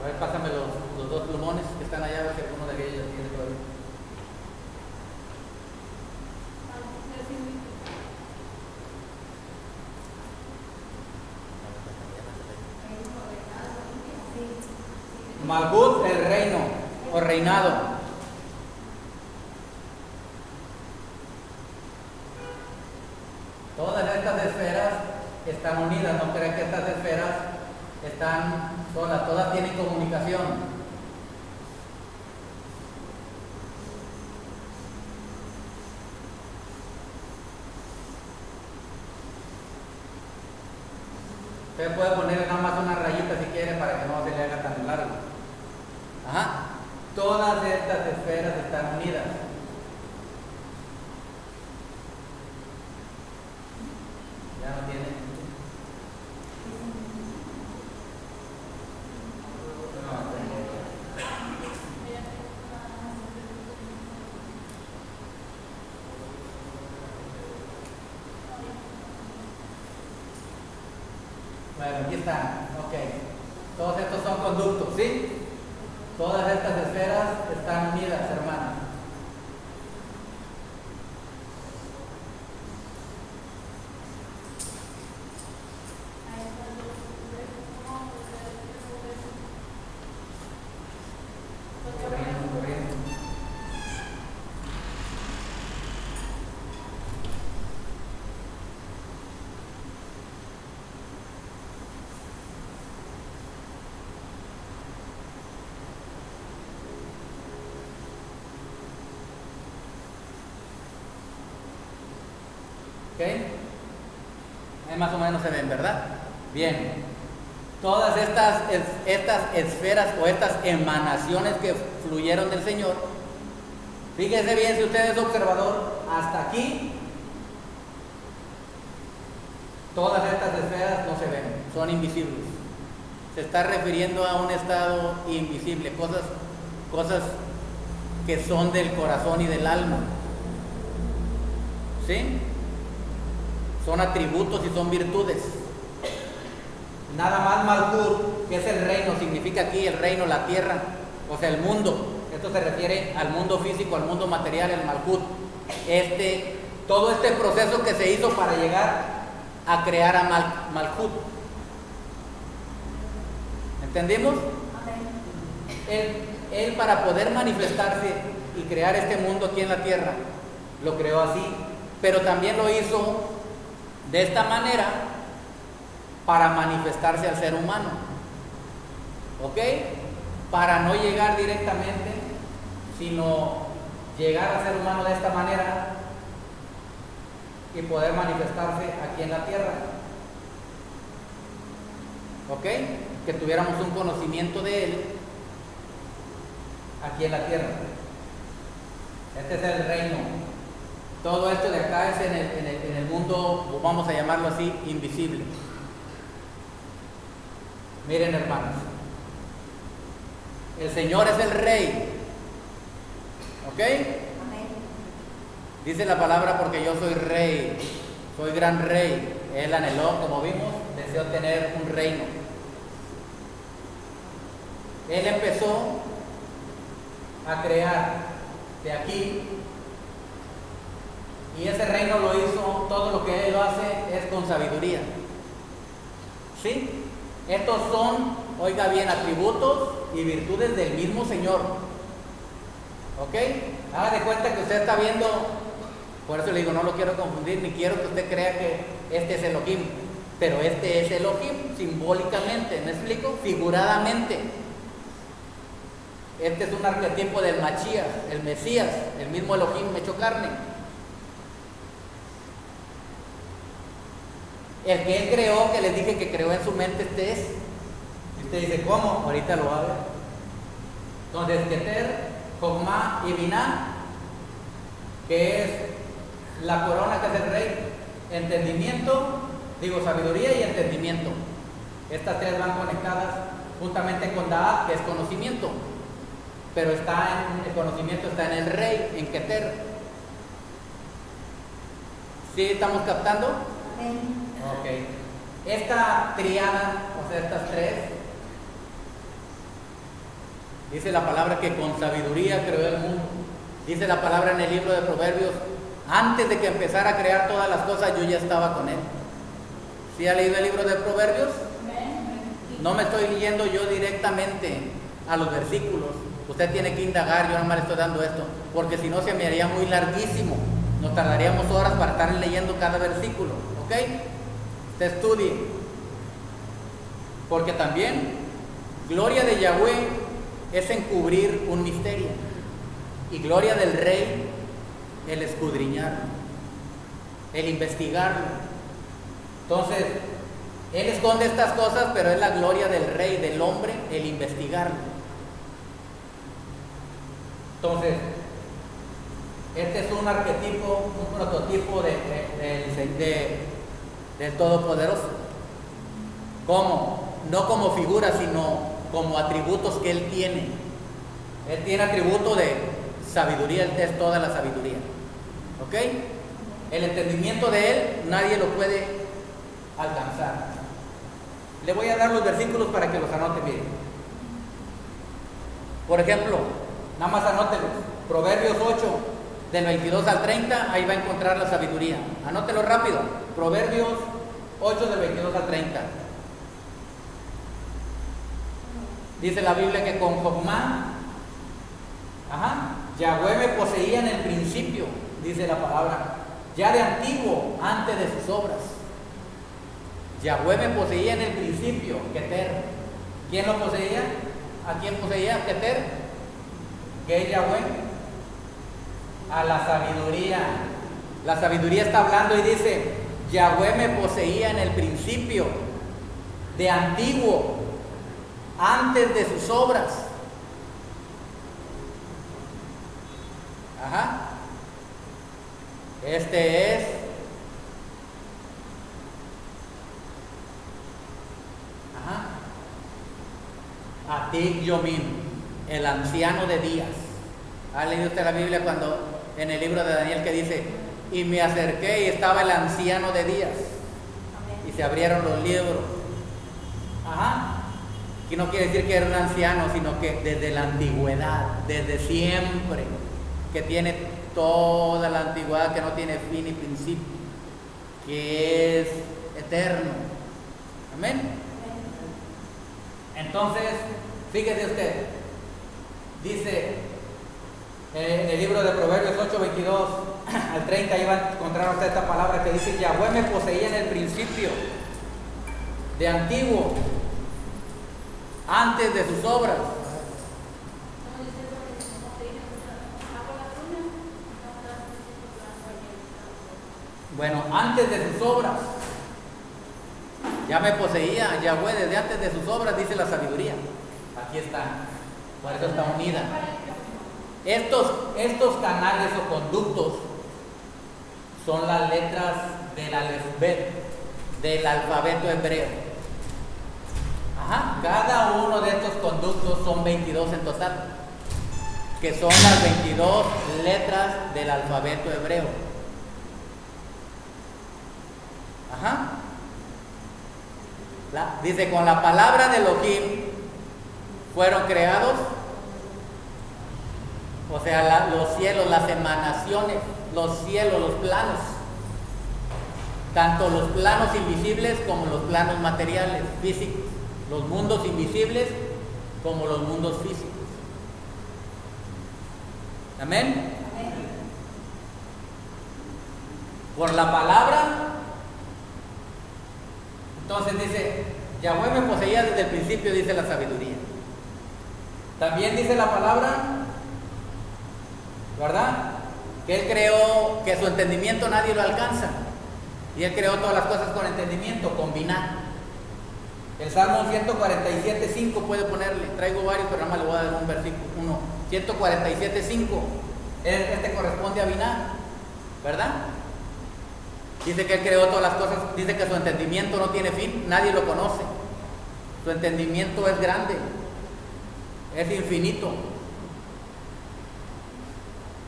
A ver, pásame los dos plumones que están allá, a ver si alguno de ellos tiene todavía. Malhut, el reino o reinado. Todas estas esferas están unidas, no crean que estas esferas están solas, todas tienen comunicación. Usted puede ponerle nada más una rayita si quiere para que no se le haga tan largo. Ajá. Todas estas esferas están unidas. Ya no tiene. Bueno, aquí están. Ok. Todos estos son conductos, ¿sí? Todas estas esferas están unidas, hermanos. ¿Ok? Ahí más o menos se ven, ¿verdad? Bien. Todas estas esferas o estas emanaciones que fluyeron del Señor, fíjese bien, si usted es observador, hasta aquí, todas estas esferas no se ven, son invisibles. Se está refiriendo a un estado invisible, cosas que son del corazón y del alma. ¿Sí? Son atributos y son virtudes. Nada más Malkut, que es el reino, significa aquí el reino, la tierra, o sea, el mundo. Esto se refiere al mundo físico, al mundo material, el Malkut. Todo este proceso que se hizo para llegar a crear a Malkut. ¿Entendimos? Él para poder manifestarse y crear este mundo aquí en la tierra, lo creó así, pero también lo hizo de esta manera para manifestarse al ser humano, ¿ok? Para no llegar directamente, sino llegar al ser humano de esta manera y poder manifestarse aquí en la tierra, ¿ok? Que tuviéramos un conocimiento de Él aquí en la tierra. Este es el reino. Todo esto de acá es en el mundo, vamos a llamarlo así, invisible. Miren, hermanos, el Señor es el Rey, ¿ok? Dice la palabra, porque yo soy Rey, soy gran Rey. Él anheló, como vimos, deseó tener un reino. Él empezó a crear de aquí, y ese reino lo hizo, todo lo que Él lo hace es con sabiduría. ¿Sí? Estos son, oiga bien, atributos y virtudes del mismo Señor. ¿Ok? Haga de cuenta que usted está viendo, por eso le digo, no lo quiero confundir, ni quiero que usted crea que este es Elohim, pero este es Elohim simbólicamente, ¿me explico? Figuradamente. Este es un arquetipo del Mashiach, el Mesías, el mismo Elohim hecho carne. El que Él creó, que les dije que creó en su mente, este es. Y usted dice, ¿cómo? Ahorita lo va a ver. Entonces, Keter, Jogma y Binah, que es la corona, que es el rey, entendimiento, sabiduría y entendimiento. Estas tres van conectadas juntamente con Da'at, que es conocimiento. Pero el conocimiento está en el rey, en Keter. ¿Sí estamos captando? Ok. Esta triada, o sea, estas tres, dice la palabra que con sabiduría creó el mundo. Dice la palabra en el libro de Proverbios, antes de que empezara a crear todas las cosas, yo ya estaba con Él. ¿Sí ha leído el libro de Proverbios? No me estoy leyendo yo directamente a los versículos. Usted tiene que indagar, yo nada más le estoy dando esto, porque si no se me haría muy larguísimo. Nos tardaríamos horas para estar leyendo cada versículo, ¿ok? Usted estudie. Porque también, gloria de Yahweh es encubrir un misterio. Y gloria del Rey, el escudriñarlo, el investigarlo. Entonces, Él esconde estas cosas, pero es la gloria del Rey, del hombre, el investigarlo. Entonces, este es un arquetipo, un prototipo del Todopoderoso. ¿Cómo? No como figura, sino como atributos que Él tiene. Él tiene atributo de sabiduría, Él es toda la sabiduría. ¿Ok? El entendimiento de Él nadie lo puede alcanzar. Le voy a dar los versículos para que los anote bien. Por ejemplo, nada más anótelo, Proverbios 8, del 22 al 30, ahí va a encontrar la sabiduría. Anótelo rápido, Proverbios 8, del 22 al 30. Dice la Biblia que con Jocmá, Yahweh me poseía en el principio, dice la palabra, ya de antiguo, antes de sus obras. Yahweh me poseía en el principio, Keter. ¿Quién lo poseía? ¿A quién poseía Keter? ¿Qué es Yahweh? A la sabiduría. La sabiduría está hablando y dice, Yahweh me poseía en el principio, de antiguo, antes de sus obras. Este es Atik Yomim, el anciano de días. ¿Ha leído usted la Biblia cuando en el libro de Daniel que dice, y me acerqué y estaba el anciano de días? Y se abrieron los libros. Que no quiere decir que era un anciano, sino que desde la antigüedad, desde siempre, que tiene toda la antigüedad, que no tiene fin ni principio, que es eterno. Amén. Entonces, fíjese usted, dice en el libro de Proverbios 8, 22 al 30, ahí va a encontrar usted esta palabra que dice, Yahweh me poseía en el principio, de antiguo, antes de sus obras. Bueno, antes de sus obras. Ya me poseía Yahweh desde antes de sus obras, dice la sabiduría. Aquí está. Por eso está unida. Estos canales o conductos son las letras del alefbet, del alfabeto hebreo. Cada uno de estos conductos son 22 en total, que son las 22 letras del alfabeto hebreo. Dice, con la palabra de Elohim fueron creados, o sea, los cielos, las emanaciones, los cielos, los planos, tanto los planos invisibles como los planos materiales, físicos, los mundos invisibles como los mundos físicos. Amén. Por la palabra. Entonces dice, Yahweh me poseía desde el principio, dice la sabiduría. También dice la palabra, ¿verdad? Que Él creó, que su entendimiento nadie lo alcanza. Y Él creó todas las cosas con entendimiento, combinar. El Salmo 147.5 puede ponerle, traigo varios, pero nada más le voy a dar un versículo, uno. 147.5, este corresponde a Binah, ¿verdad? Dice que Él creó todas las cosas, dice que su entendimiento no tiene fin, nadie lo conoce. Su entendimiento es grande, es infinito.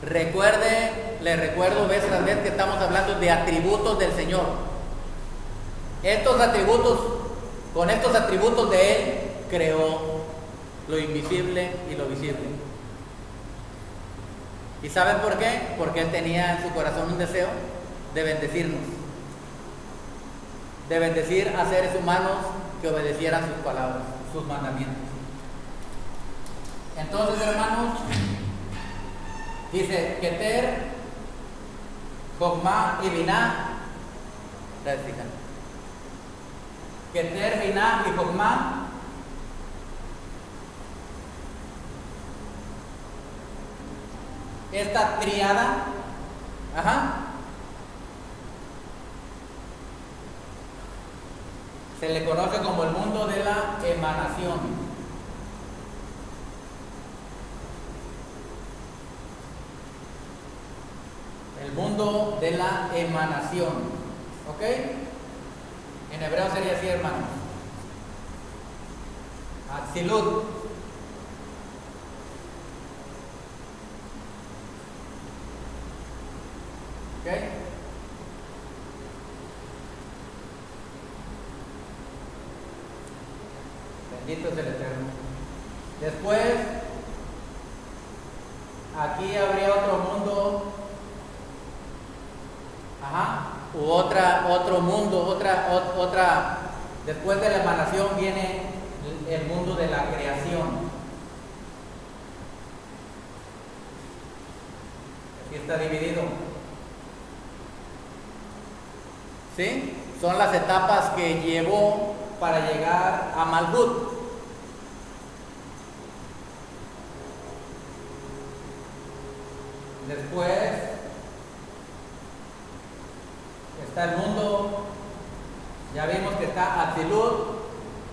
Le recuerdo vez tras vez que estamos hablando de atributos del Señor. Estos atributos, con estos atributos de Él, creó lo invisible y lo visible. ¿Y saben por qué? Porque Él tenía en su corazón un deseo de bendecirnos, de bendecir a seres humanos que obedecieran sus palabras, sus mandamientos. Entonces, hermanos, dice Keter, Jocmá y Binah. Keter, Binah y Jocmá. Esta triada, se le conoce como el mundo de la emanación. El mundo de la emanación. ¿Ok? En hebreo sería así, hermanos. Atzilut. ¿Ok? Bendito es el Eterno. Después aquí habría otro mundo, u otro mundo, otra, después de la emanación viene el mundo de la creación. Aquí está dividido. ¿Sí? Son las etapas que llevó para llegar a Malhut. Después está el mundo, ya vimos que está Atzilut,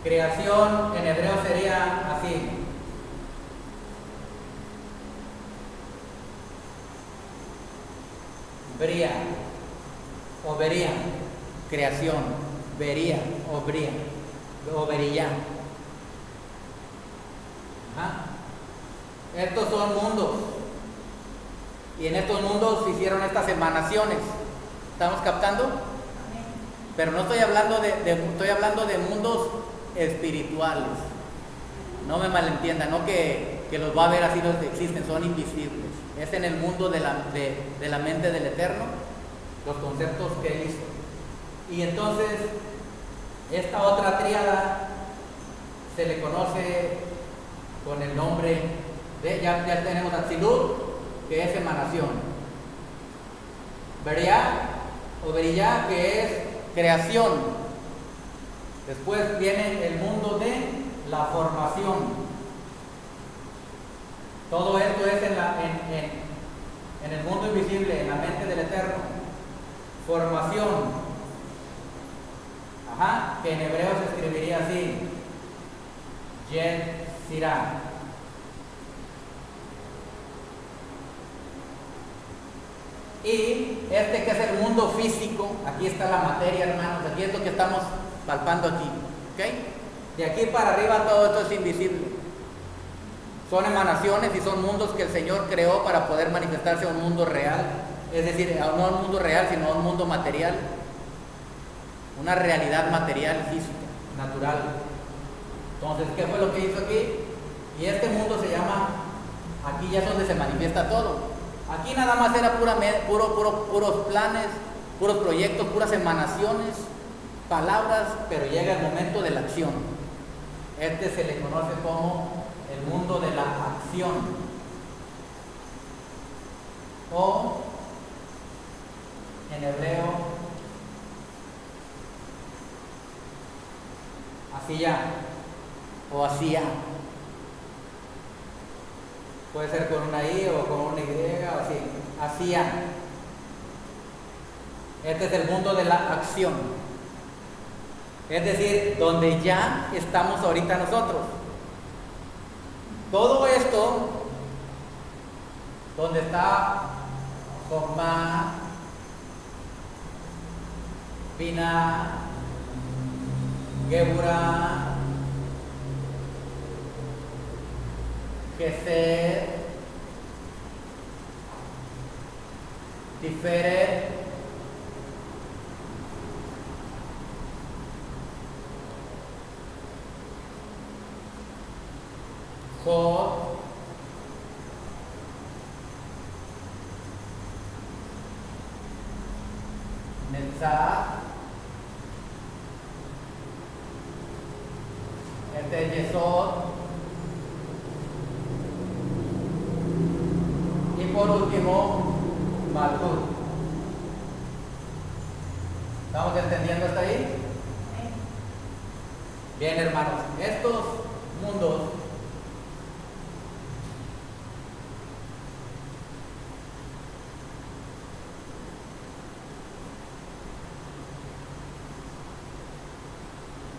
creación en hebreo sería así. Bria o Bería, creación, Bería o Bria o Beriyá. Estos son mundos. Y en estos mundos se hicieron estas emanaciones. ¿Estamos captando? Pero no estoy hablando estoy hablando de mundos espirituales. No me malentiendan, no que los va a ver así, los que existen, son invisibles. Es en el mundo de la mente del Eterno, los conceptos que Él hizo. Y entonces, esta otra tríada se le conoce con el nombre de, ya tenemos Atzilut, que es emanación. Beria o Beriyá, que es creación. Después viene el mundo de la formación. Todo esto es en el mundo invisible, en la mente del Eterno. Formación. Que en hebreo se escribiría así. Yet Sirah. Y este que es el mundo físico, aquí está la materia, hermanos, aquí es lo que estamos palpando aquí, ¿ok? De aquí para arriba todo esto es invisible. Son emanaciones y son mundos que el Señor creó para poder manifestarse a un mundo real, es decir, no a un mundo real, sino a un mundo material, una realidad material, física, natural. Entonces, ¿qué fue lo que hizo aquí? Y este mundo se llama, aquí ya es donde se manifiesta todo. Aquí nada más era puros planes, puros proyectos, puras emanaciones, palabras, pero llega el momento de la acción. Este se le conoce como el mundo de la acción. O en hebreo, asiyá o asiyá. Puede ser con una I o con una Y o así. Asiyá. Este es el mundo de la acción. Es decir, donde ya estamos ahorita nosotros. Todo esto, donde está Jochma, Binah, Geburah, Gesed, Tiferet, Jod, Netzach, este es Yesod, y por último, Malhut. ¿Estamos entendiendo hasta ahí? Bien, hermanos, estos mundos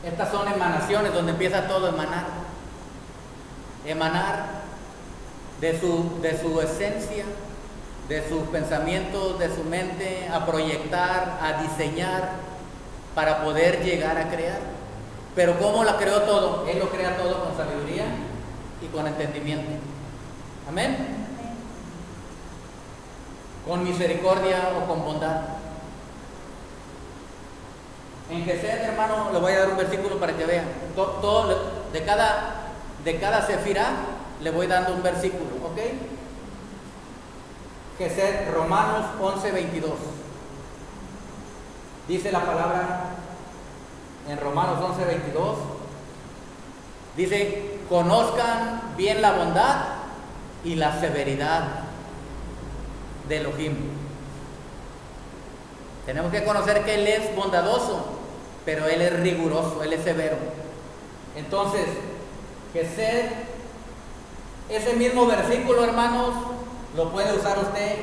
estas son emanaciones donde empieza todo a emanar. Emanar de su esencia, de sus pensamientos, de su mente, a proyectar, a diseñar, para poder llegar a crear. Pero ¿cómo la creó todo? Él lo crea todo con sabiduría y con entendimiento. Amén. Con misericordia o con bondad. En Gesed, hermano, le voy a dar un versículo para que vean. De cada sefirá le voy dando un versículo, ¿ok? Gesed, Romanos 11:22. Dice la palabra en Romanos 11:22. Dice, conozcan bien la bondad y la severidad de Elohim. Tenemos que conocer que Él es bondadoso, pero Él es riguroso, Él es severo. Entonces, Gesed, ese mismo versículo, hermanos, lo puede usar usted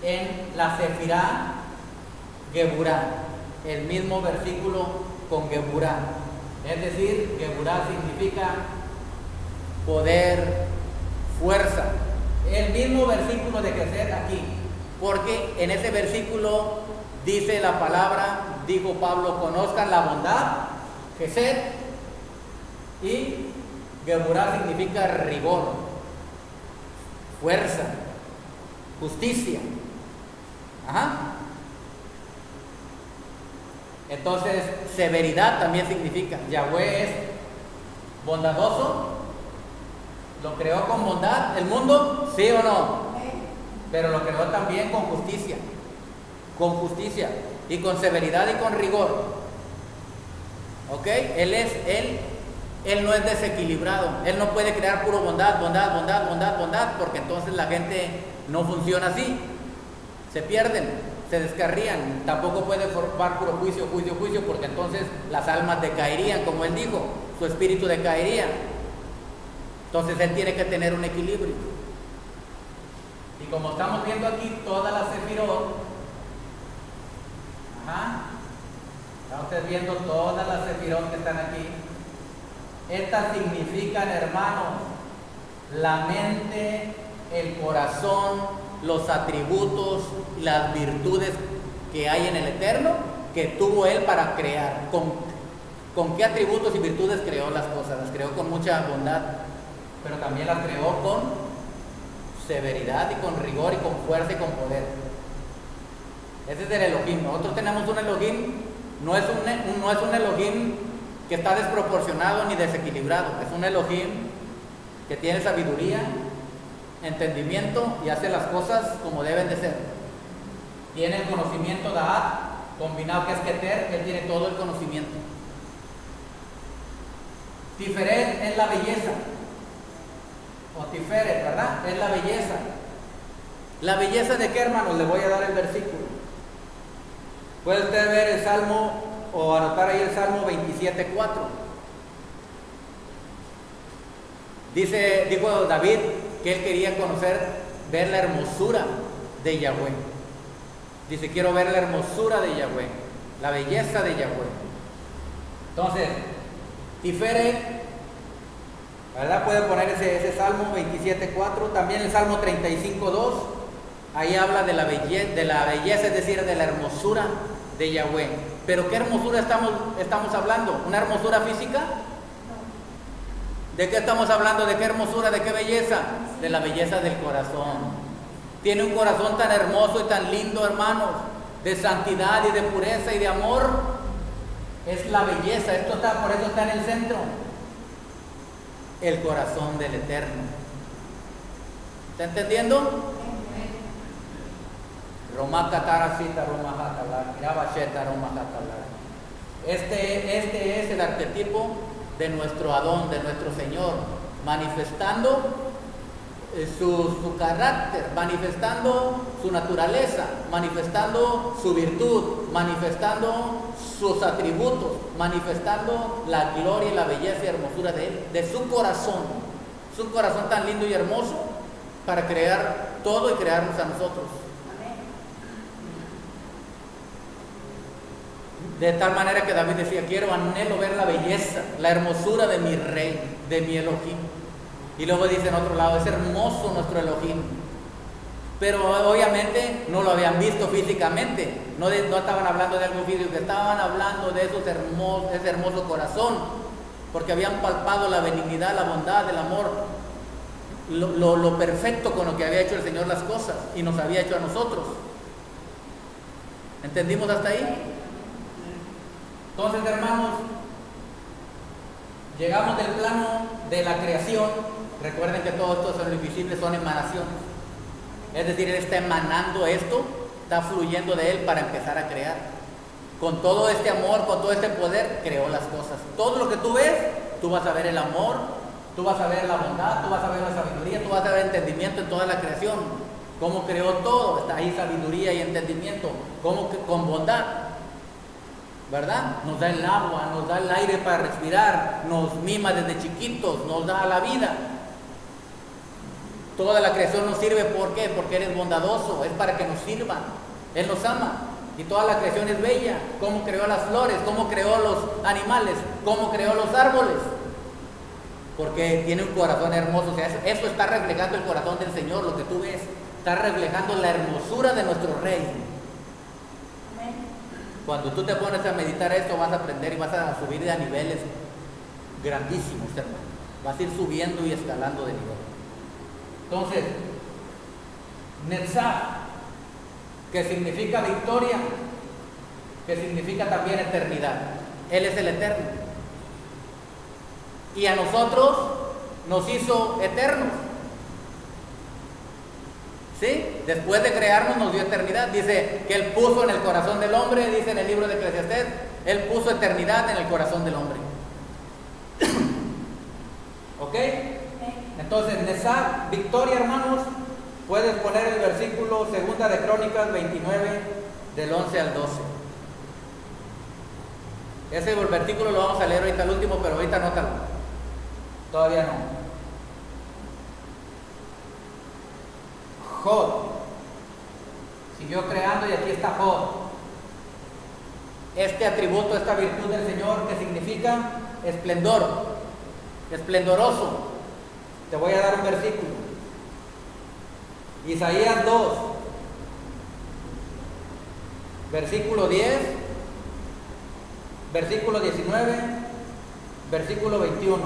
en la Sefirá Geburá, el mismo versículo con Geburá. Es decir, Geburá significa poder, fuerza. El mismo versículo de Gesed aquí, porque en ese versículo dice la palabra, dijo Pablo, conozcan la bondad, Gesed, y Geburá significa rigor, fuerza, justicia. Ajá. Entonces, severidad también significa, Yahweh es bondadoso, lo creó con bondad, el mundo, ¿sí o no? Pero lo creó también con justicia y con severidad y con rigor. ¿Ok? Él no es desequilibrado, Él no puede crear puro bondad, porque entonces la gente no funciona así, se pierden, se descarrían. Tampoco puede formar puro juicio, porque entonces las almas decaerían, como Él dijo, su espíritu decaería. Entonces Él tiene que tener un equilibrio. Y como estamos viendo aquí todas las sefirot, están ustedes viendo todas las sefirot que están aquí. Estas significan, hermanos, la mente, el corazón, los atributos, las virtudes que hay en el Eterno, que tuvo Él para crear. ¿Con qué atributos y virtudes creó las cosas? Las creó con mucha bondad, pero también las creó con severidad y con rigor y con fuerza y con poder. Ese es el Elohim. Nosotros tenemos un Elohim, no es un Elohim que está desproporcionado ni desequilibrado. Es un Elohim que tiene sabiduría, entendimiento y hace las cosas como deben de ser. Tiene el conocimiento Da'at, combinado que es Keter, Él tiene todo el conocimiento. Tiferet es la belleza, o Tiferet, ¿verdad? Es la belleza. ¿La belleza de qué, hermanos? Le voy a dar el versículo. Puede usted ver el Salmo, o anotar ahí el Salmo 27:4. Dijo David que él quería ver la hermosura de Yahweh. Dice, quiero ver la hermosura de Yahweh, la belleza de Yahweh. Entonces, Tiferet, ¿verdad? Puede poner ese Salmo 27:4. También el Salmo 35:2. Ahí habla de la belleza, es decir, de la hermosura de Yahweh. Pero ¿qué hermosura estamos hablando? ¿Una hermosura física? ¿De qué estamos hablando? ¿De qué hermosura? ¿De qué belleza? De la belleza del corazón. Tiene un corazón tan hermoso y tan lindo, hermanos, de santidad y de pureza y de amor. Es la belleza. Por eso está en el centro. El corazón del Eterno. ¿Está entendiendo? Este es el arquetipo de nuestro Adón, de nuestro Señor, manifestando su carácter, manifestando su naturaleza, manifestando su virtud, manifestando sus atributos, manifestando la gloria y la belleza y hermosura de Él, de su corazón. Es un corazón tan lindo y hermoso para crear todo y crearnos a nosotros. De tal manera que David decía, anhelo ver la belleza, la hermosura de mi rey, de mi Elohim. Y luego dice en otro lado, es hermoso nuestro Elohim. Pero obviamente no lo habían visto físicamente, no estaban hablando de algo físico, estaban hablando de ese hermoso corazón, porque habían palpado la benignidad, la bondad, el amor, lo perfecto con lo que había hecho el Señor las cosas y nos había hecho a nosotros. ¿Entendimos hasta ahí? Entonces, hermanos, llegamos del plano de la creación. Recuerden que todo esto son lo invisible, son emanaciones. Es decir, Él está emanando esto, está fluyendo de Él para empezar a crear. Con todo este amor, con todo este poder, creó las cosas. Todo lo que tú ves, tú vas a ver el amor, tú vas a ver la bondad, tú vas a ver la sabiduría, tú vas a ver entendimiento en toda la creación. Cómo creó todo, está ahí sabiduría y entendimiento, cómo con bondad, ¿verdad? Nos da el agua, nos da el aire para respirar, nos mima desde chiquitos, nos da la vida. Toda la creación nos sirve, ¿por qué? Porque Él es bondadoso, es para que nos sirva, Él nos ama. Y toda la creación es bella. Cómo creó las flores, cómo creó los animales, cómo creó los árboles. Porque tiene un corazón hermoso. O sea, eso está reflejando el corazón del Señor, lo que tú ves. Está reflejando la hermosura de nuestro Rey. Amén. Cuando tú te pones a meditar esto, vas a aprender y vas a subir a niveles grandísimos, hermano. Vas a ir subiendo y escalando de nivel. Entonces, Netzach, que significa victoria, que significa también eternidad. Él es el eterno. Y a nosotros nos hizo eternos. ¿Sí? Después de crearnos nos dio eternidad. Dice que Él puso en el corazón del hombre, dice en el libro de Eclesiastés, Él puso eternidad en el corazón del hombre. ¿Ok? Entonces, Netzach, victoria, hermanos. Puedes poner el versículo 2 de Crónicas 29, del 11 al 12. Ese versículo lo vamos a leer ahorita al último, pero ahorita anótalo. Todavía no. Jod siguió creando y aquí está Jod. Este atributo, esta virtud del Señor que significa esplendor, esplendoroso. Te voy a dar un versículo. Isaías 2, versículo 10, versículo 19, versículo 21.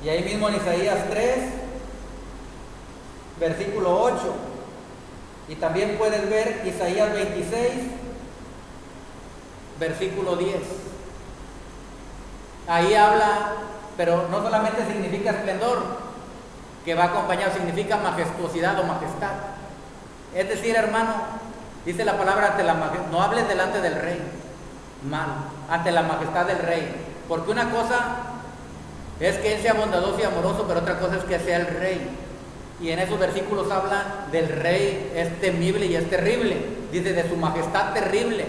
Y ahí mismo en Isaías 3, versículo 8. Y también puedes ver Isaías 26, versículo 10. Ahí habla, pero no solamente significa esplendor, que va acompañado, significa majestuosidad o majestad. Es decir, hermano, dice la palabra, no hables delante del rey mal, ante la majestad del rey, porque una cosa es que Él sea bondadoso y amoroso, pero otra cosa es que sea el rey. Y en esos versículos habla del rey, es temible y es terrible. Dice de su majestad terrible.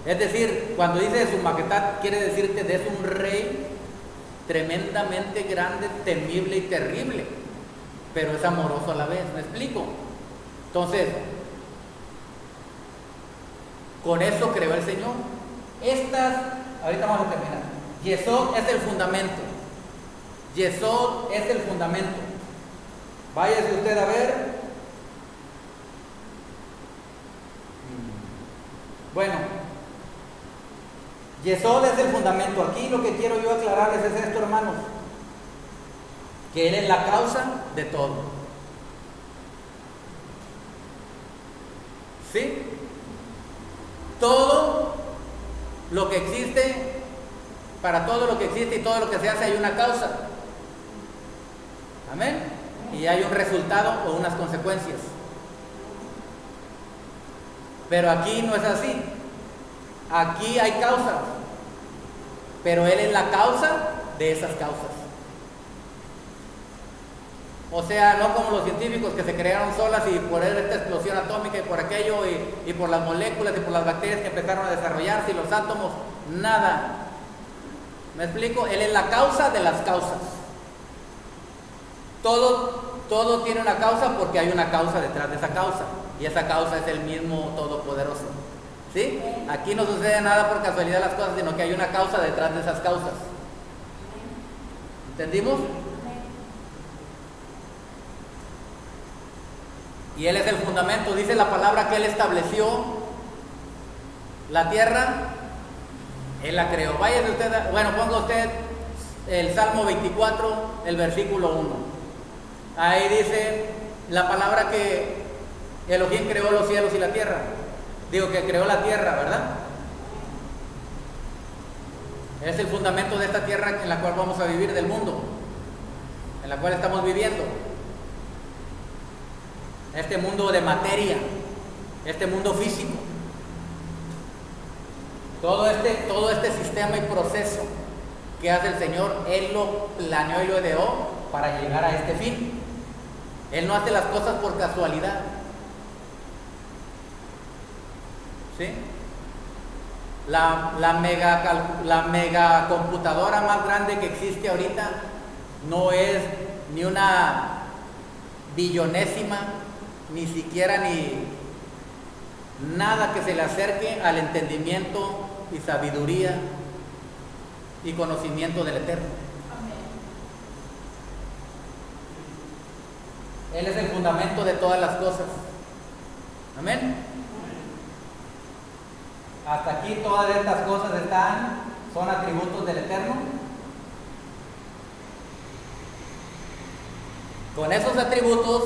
Es decir, cuando dice de su majestad, quiere decir que es un rey tremendamente grande, temible y terrible, pero es amoroso a la vez. ¿Me explico? Entonces, con eso creó el Señor. Ahorita vamos a terminar. Yesod es el fundamento. Yesod es el fundamento. Váyase usted a ver. Bueno, Yesod es el fundamento. Aquí lo que quiero yo aclararles es esto, hermanos, que Él es la causa de todo. ¿Sí? Todo lo que existe, para todo lo que existe y todo lo que se hace hay una causa. Amén. Y hay un resultado o unas consecuencias. Pero aquí no es así. Aquí hay causas, pero Él es la causa de esas causas. O sea, no como los científicos que se crearon solas y por esta explosión atómica y por aquello y por las moléculas y por las bacterias que empezaron a desarrollarse y los átomos, nada. ¿Me explico? Él es la causa de las causas. Todo tiene una causa porque hay una causa detrás de esa causa, y esa causa es el mismo Todopoderoso. ¿Sí? Aquí no sucede nada por casualidad las cosas, sino que hay una causa detrás de esas causas. ¿Entendimos? Y Él es el fundamento. Dice la palabra que Él estableció la tierra, Él la creó. Váyase usted, ponga usted el Salmo 24, el versículo 1. Ahí dice la palabra que Elohim creó los cielos y la tierra. Digo que creó la tierra, ¿verdad? Es el fundamento de esta tierra en la cual vamos a vivir, del mundo en la cual estamos viviendo. este mundo de materia, este mundo físico. Todo este sistema y proceso que hace el Señor, Él lo planeó y lo ideó para llegar a este fin. Él no hace las cosas por casualidad. ¿Sí? La mega computadora más grande que existe ahorita no es ni una billonésima, ni siquiera ni nada que se le acerque al entendimiento y sabiduría y conocimiento del Eterno. Él es el fundamento de todas las cosas. Amén. Hasta aquí todas estas cosas son atributos del Eterno. Con esos atributos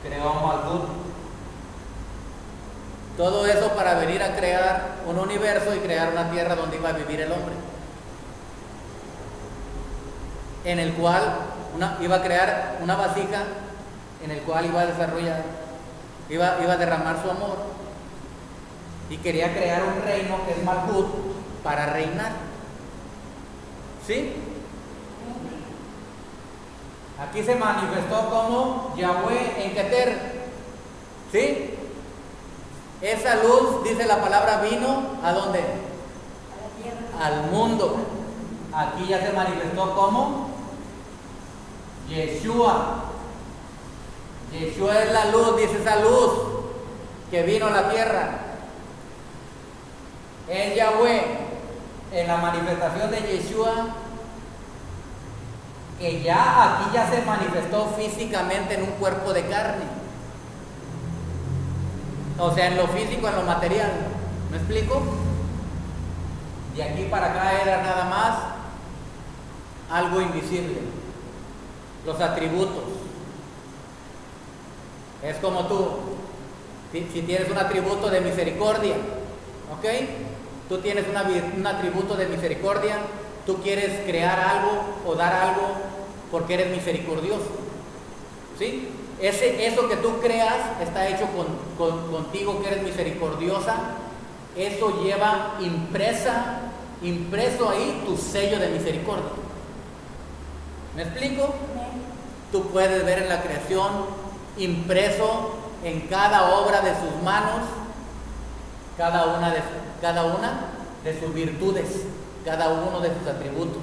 creó Malhut. Todo eso para venir a crear un universo y crear una tierra donde iba a vivir el hombre, en el cual iba a crear una vasija en el cual iba a desarrollar, iba a derramar su amor, y quería crear un reino que es Malhut para reinar. ¿Sí? Aquí se manifestó como Yahweh en Keter. ¿Sí? Esa luz, dice la palabra, vino ¿a dónde? Al mundo. Aquí ya se manifestó como Yeshua. Yeshua es la luz, dice esa luz que vino a la tierra. Es Yahweh en la manifestación de Yeshua, que ya aquí ya se manifestó físicamente en un cuerpo de carne. O sea, en lo físico, en lo material. ¿Me explico? De aquí para acá era nada más algo invisible. Los atributos. Es como tú, si tienes un atributo de misericordia, ¿ok? Tú tienes un atributo de misericordia, tú quieres crear algo o dar algo porque eres misericordioso. ¿Sí? Eso que tú creas está hecho contigo, que eres misericordiosa. Eso lleva impreso ahí tu sello de misericordia. ¿Me explico? Tú puedes ver en la creación impreso en cada obra de sus manos cada una de sus virtudes, cada uno de sus atributos.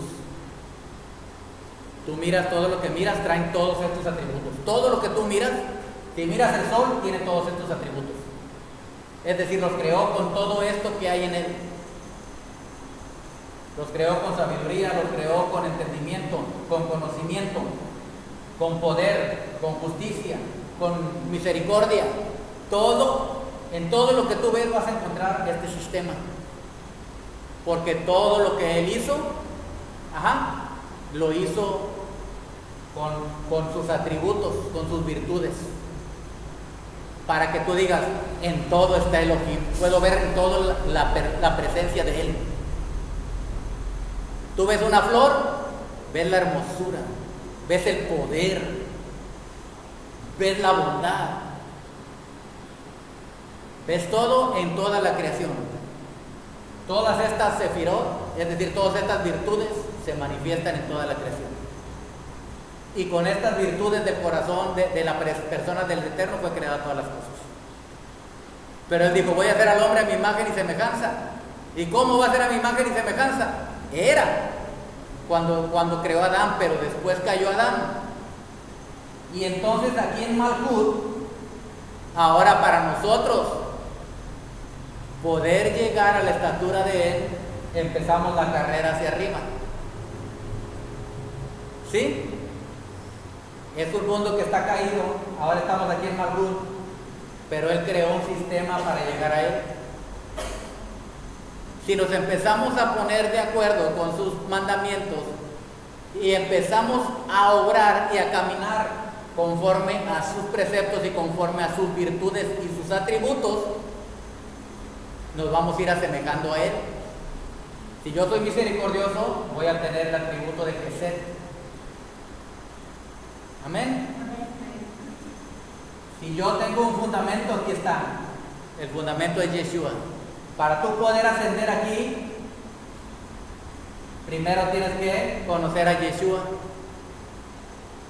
Tú miras todo lo que miras, traen todos estos atributos. Todo lo que tú miras, si miras el sol, tiene todos estos atributos. Es decir, los creó con todo esto que hay en él. Los creó con sabiduría, los creó con entendimiento, con conocimiento, con poder, con justicia, con misericordia. En todo lo que tú ves vas a encontrar este sistema. Porque todo lo que él hizo, lo hizo con sus atributos, con sus virtudes, para que tú digas, en todo está Elohim, puedo ver en todo la presencia de él. Tú ves una flor, ves la hermosura, ves el poder, ves la bondad, ves todo en toda la creación. Todas estas sefirot, es decir, todas estas virtudes se manifiestan en toda la creación. Y con estas virtudes del corazón de la persona del Eterno fue creada todas las cosas. Pero él dijo, voy a hacer al hombre a mi imagen y semejanza. ¿Y cómo va a ser a mi imagen y semejanza? Era cuando creó a Adán, pero después cayó Adán. Y entonces aquí en Malhut, ahora para nosotros poder llegar a la estatura de él, empezamos la carrera hacia arriba. ¿Sí? Es un mundo que está caído, ahora estamos aquí en Malhut, pero él creó un sistema para llegar a él. Si nos empezamos a poner de acuerdo con sus mandamientos y empezamos a obrar y a caminar conforme a sus preceptos y conforme a sus virtudes y sus atributos, nos vamos a ir asemejando a él. Si yo soy misericordioso, voy a tener el atributo de Gesed. Amén. Si yo tengo un fundamento, aquí está. El fundamento es Yeshua. Para tú poder ascender aquí, primero tienes que conocer a Yeshua,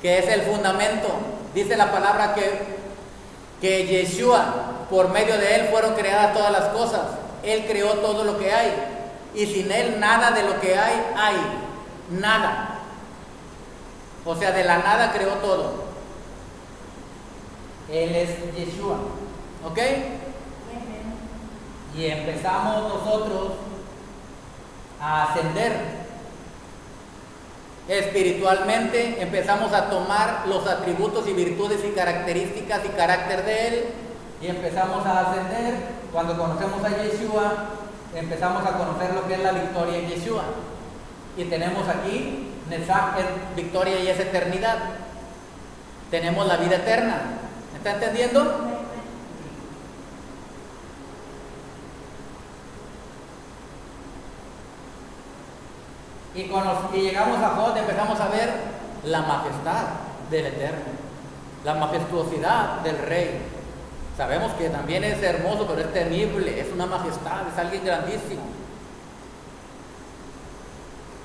que es el fundamento. Dice la palabra que Yeshua, por medio de él fueron creadas todas las cosas. Él creó todo lo que hay. Y sin él nada de lo que hay. Nada. O sea, de la nada creó todo. Él es Yeshua. ¿Ok? Y empezamos nosotros a ascender. Espiritualmente empezamos a tomar los atributos y virtudes y características y carácter de él. Y empezamos a ascender. Cuando conocemos a Yeshua, empezamos a conocer lo que es la victoria en Yeshua. Y tenemos aquí, Netzach es victoria y es eternidad. Tenemos la vida eterna. ¿Me está entendiendo? Y llegamos a Jod, empezamos a ver la majestad del Eterno, la majestuosidad del Rey. Sabemos que también es hermoso, pero es temible, es una majestad, es alguien grandísimo.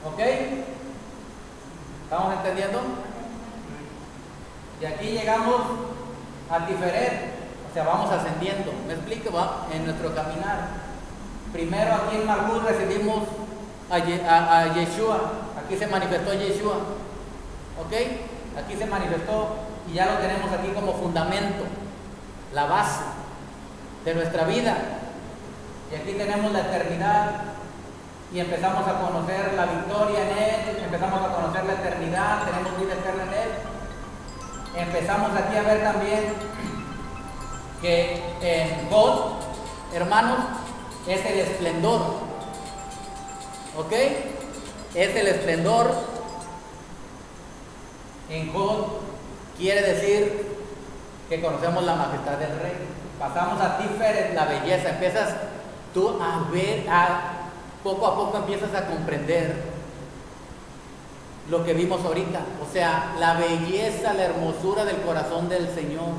¿Ok? ¿Estamos entendiendo? Y aquí llegamos a Tiferet, o sea, vamos ascendiendo. ¿Me explico? Va en nuestro caminar. Primero aquí en Malhut recibimos a Yeshua. Aquí se manifestó Yeshua. ¿Ok? Aquí se manifestó y ya lo tenemos aquí como fundamento, la base de nuestra vida. Y aquí tenemos la eternidad y empezamos a conocer la victoria en él, empezamos a conocer la eternidad, tenemos vida eterna en él. Empezamos aquí a ver también que en God, hermanos, es el esplendor. ¿Ok? Es el esplendor. En God quiere decir que conocemos la majestad del Rey. Pasamos a Tiferet, la belleza. Empiezas tú a ver, poco a poco empiezas a comprender lo que vimos ahorita. O sea, la belleza, la hermosura del corazón del Señor,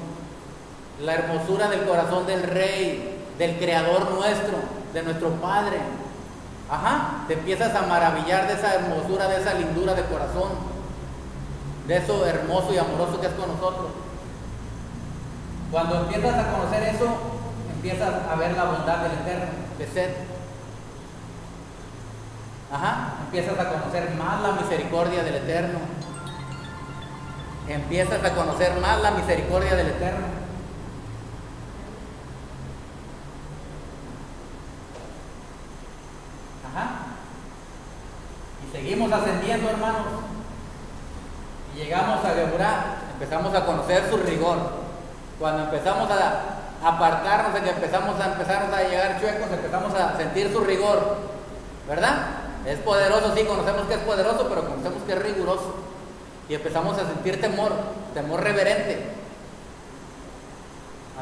la hermosura del corazón del Rey, del Creador nuestro, de nuestro Padre. Te empiezas a maravillar de esa hermosura, de esa lindura de corazón, de eso hermoso y amoroso que es con nosotros. Cuando empiezas a conocer eso, empiezas a ver la bondad del Eterno, de ser. Empiezas a conocer más la misericordia del Eterno. Empiezas a conocer más la misericordia del Eterno. Y seguimos ascendiendo, hermanos. Y llegamos a Geburá, empezamos a conocer su rigor. Cuando empezamos a apartarnos, de que empezamos a llegar chuecos, empezamos a sentir su rigor, ¿verdad? Es poderoso, sí, conocemos que es poderoso, pero conocemos que es riguroso. Y empezamos a sentir temor reverente.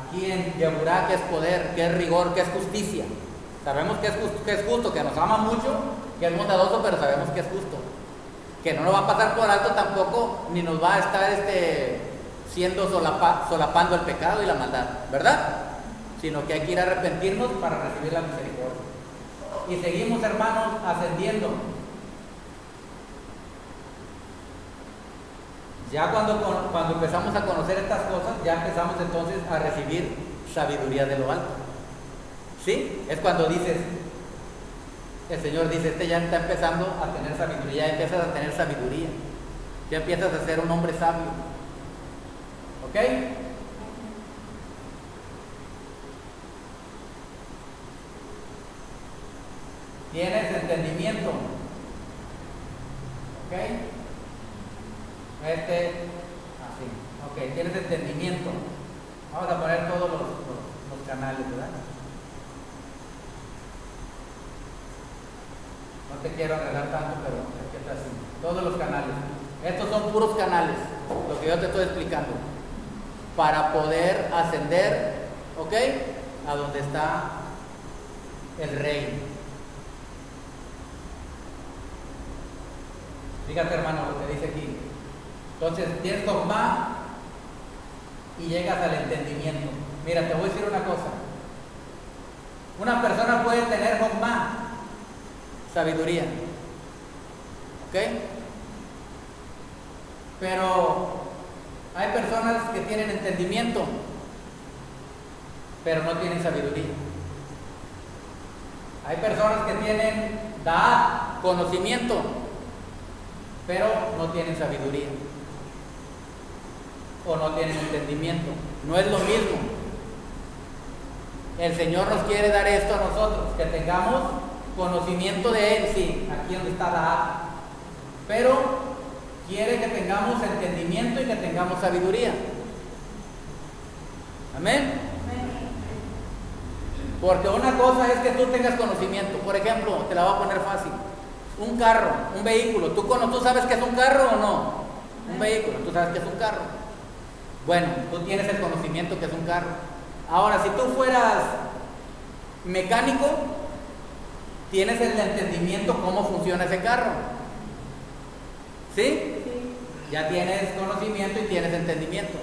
Aquí en Geburá, que es poder, que es rigor, que es justicia. Sabemos que es justo, que nos ama mucho, que es bondadoso, pero sabemos que es justo. Que no nos va a pasar por alto tampoco, ni nos va a estar siendo solapando el pecado y la maldad, ¿verdad? Sino que hay que ir a arrepentirnos para recibir la misericordia. Y seguimos, hermanos, ascendiendo. Ya cuando empezamos a conocer estas cosas, ya empezamos entonces a recibir sabiduría de lo alto. ¿Sí? Es cuando dices, el Señor dice, ya está empezando a tener sabiduría, ya empiezas a tener sabiduría, ya empiezas a ser un hombre sabio. ¿Ok? Tienes entendimiento. ¿Ok? Así. Ok, tienes entendimiento. Vamos a poner todos los canales, ¿verdad? No te quiero arreglar tanto, pero es que está así. Todos los canales. Estos son puros canales, lo que yo te estoy explicando. Para poder ascender, ¿ok? A donde está el Rey. Fíjate, hermano, lo que dice aquí. Entonces, tienes Dogma, y llegas al entendimiento. Mira, te voy a decir una cosa. Una persona puede tener Jokmah, sabiduría, ¿ok? Pero hay personas que tienen entendimiento, pero no tienen sabiduría. Hay personas que tienen Da'at, conocimiento, pero no tienen sabiduría o no tienen entendimiento. No es lo mismo. El Señor nos quiere dar esto a nosotros, que tengamos conocimiento de Él, sí, aquí donde está Da'at, pero quiere que tengamos entendimiento y que tengamos sabiduría. Amén. Porque una cosa es que tú tengas conocimiento. Por ejemplo, te la voy a poner fácil. Un carro, un vehículo. ¿Tú sabes que es un carro o no? Un vehículo, tú sabes que es un carro. Bueno, tú tienes el conocimiento que es un carro. Ahora, si tú fueras mecánico, tienes el entendimiento cómo funciona ese carro. ¿Sí? Ya tienes conocimiento y tienes entendimiento.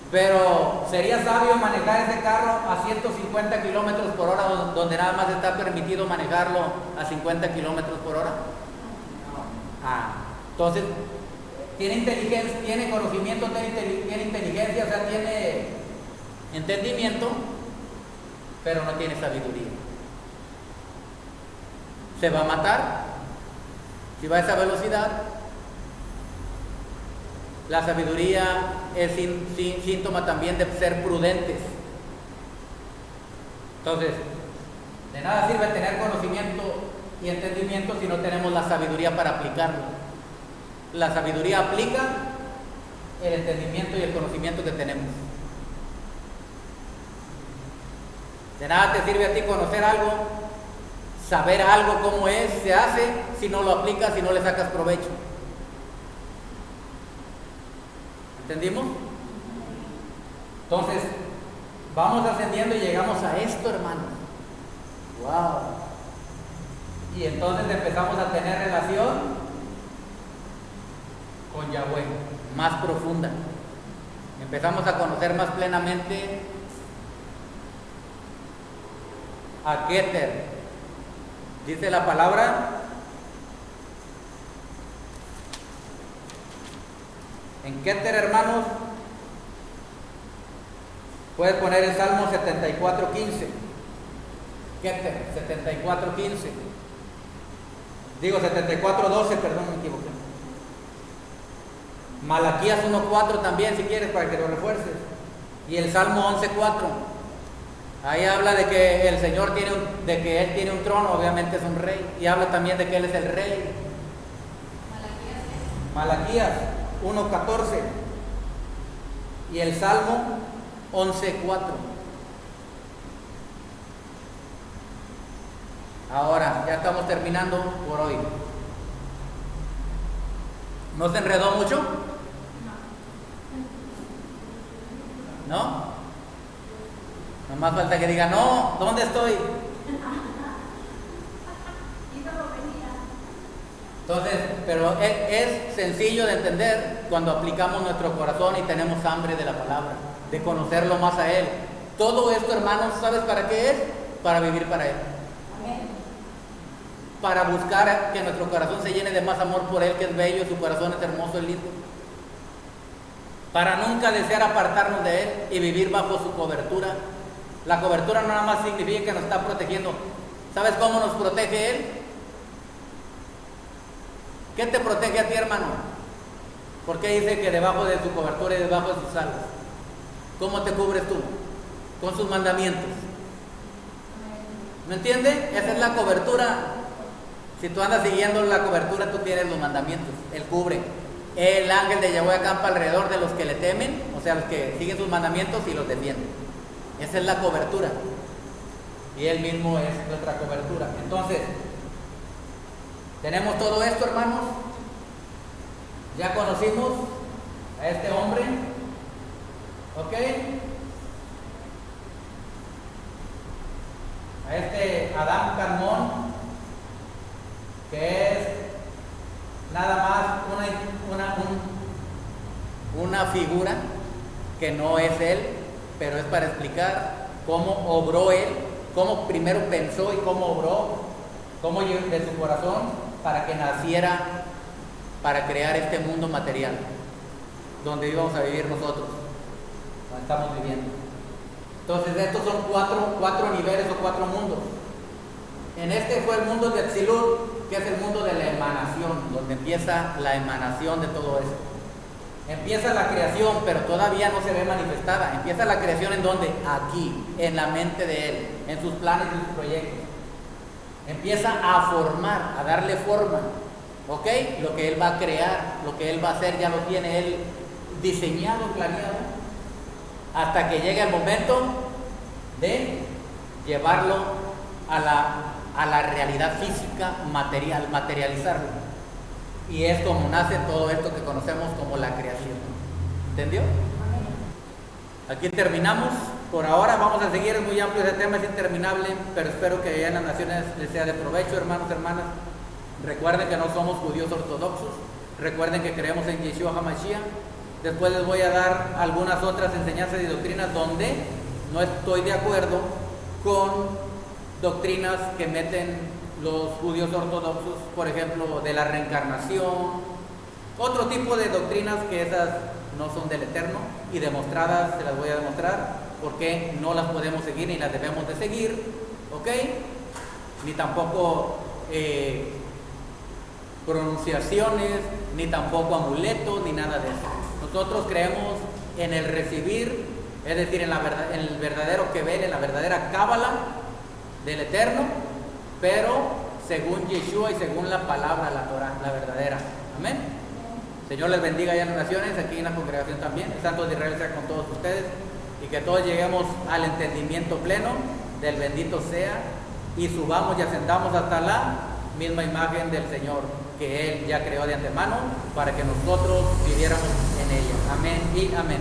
Pero ¿sería sabio manejar ese carro a 150 kilómetros por hora donde nada más está permitido manejarlo a 50 kilómetros por hora? Entonces, tiene inteligencia, tiene conocimiento, tiene inteligencia, o sea, tiene entendimiento, pero no tiene sabiduría. Se va a matar si va a esa velocidad. La sabiduría es síntoma también de ser prudentes. Entonces, de nada sirve tener conocimiento y entendimiento si no tenemos la sabiduría para aplicarlo. La sabiduría aplica el entendimiento y el conocimiento que tenemos. De nada te sirve a ti conocer algo, saber algo cómo se hace, si no lo aplicas, si no le sacas provecho. ¿Entendimos? Entonces, vamos ascendiendo y llegamos a esto, hermanos. ¡Wow! Y entonces empezamos a tener relación con Yahweh, más profunda. Empezamos a conocer más plenamente a Keter. Dice la palabra en Keter, hermanos. Puedes poner el Salmo 74:15. Keter 74:15. Digo 74:12, perdón, me equivoqué. Malaquías 1:4 también, si quieres, para que lo refuerces. Y el Salmo 11:4. Ahí habla de que el Señor de que Él tiene un trono, obviamente es un rey. Y habla también de que Él es el rey. Malaquías 1:14. Y el Salmo 11:4. Ahora, ya estamos terminando por hoy. ¿No se enredó mucho? ¿No? Nomás falta que diga, no, ¿dónde estoy? Entonces, pero es sencillo de entender cuando aplicamos nuestro corazón y tenemos hambre de la palabra, de conocerlo más a Él. Todo esto, hermanos, ¿sabes para qué es? Para vivir para Él. Para buscar que nuestro corazón se llene de más amor por Él, que es bello, su corazón es hermoso, es lindo. Para nunca desear apartarnos de Él y vivir bajo su cobertura. La cobertura no nada más significa que nos está protegiendo. ¿Sabes cómo nos protege Él? ¿Qué te protege a ti, hermano? Porque dice que debajo de su cobertura y debajo de sus alas. ¿Cómo te cubres tú? Con sus mandamientos. ¿Me entiendes? Esa es la cobertura. Si tú andas siguiendo la cobertura, tú tienes los mandamientos. Él cubre. El ángel de Yahweh acampa alrededor de los que le temen, o sea, los que siguen sus mandamientos y los defienden. Esa es la cobertura. Y Él mismo es nuestra cobertura. Entonces, tenemos todo esto, hermanos. Ya conocimos a este hombre. ¿Ok? A este Adán Carmón, que es nada más una figura que no es Él, pero es para explicar cómo obró Él, cómo primero pensó y cómo obró, cómo de su corazón para que naciera, para crear este mundo material, donde íbamos a vivir nosotros, donde estamos viviendo. Entonces estos son cuatro niveles o cuatro mundos. En este fue el mundo de Atzilut, que es el mundo de la emanación, donde empieza la emanación de todo esto. Empieza la creación, pero todavía no se ve manifestada. Empieza la creación ¿en dónde? Aquí, en la mente de Él, en sus planes y sus proyectos. Empieza a formar, a darle forma, ¿ok? Lo que Él va a crear, lo que Él va a hacer, ya lo tiene Él diseñado, planeado, hasta que llegue el momento de llevarlo a la realidad física, material, materializarlo. Y es como nace todo esto que conocemos como la creación. ¿Entendió? Aquí terminamos. Por ahora vamos a seguir, es muy amplio ese tema, es interminable, pero espero que allá en las naciones les sea de provecho, hermanos, hermanas. Recuerden que no somos judíos ortodoxos, recuerden que creemos en Yeshua HaMashiach. Después les voy a dar algunas otras enseñanzas y doctrinas donde no estoy de acuerdo con doctrinas que meten los judíos ortodoxos, por ejemplo, de la reencarnación, otro tipo de doctrinas que esas no son del Eterno y demostradas, se las voy a demostrar porque no las podemos seguir ni las debemos de seguir, ¿ok? Ni tampoco pronunciaciones, ni tampoco amuletos, ni nada de eso. Nosotros creemos en el recibir, es decir, en el verdadero Kebel, en la verdadera cábala del Eterno, pero según Yeshua y según la palabra, la Torah, la verdadera. Amén. Señor les bendiga allá en las naciones, aquí en la congregación también. El Santo de Israel sea con todos ustedes y que todos lleguemos al entendimiento pleno del bendito sea y subamos y ascendamos hasta la misma imagen del Señor que Él ya creó de antemano para que nosotros viviéramos en ella. Amén y amén.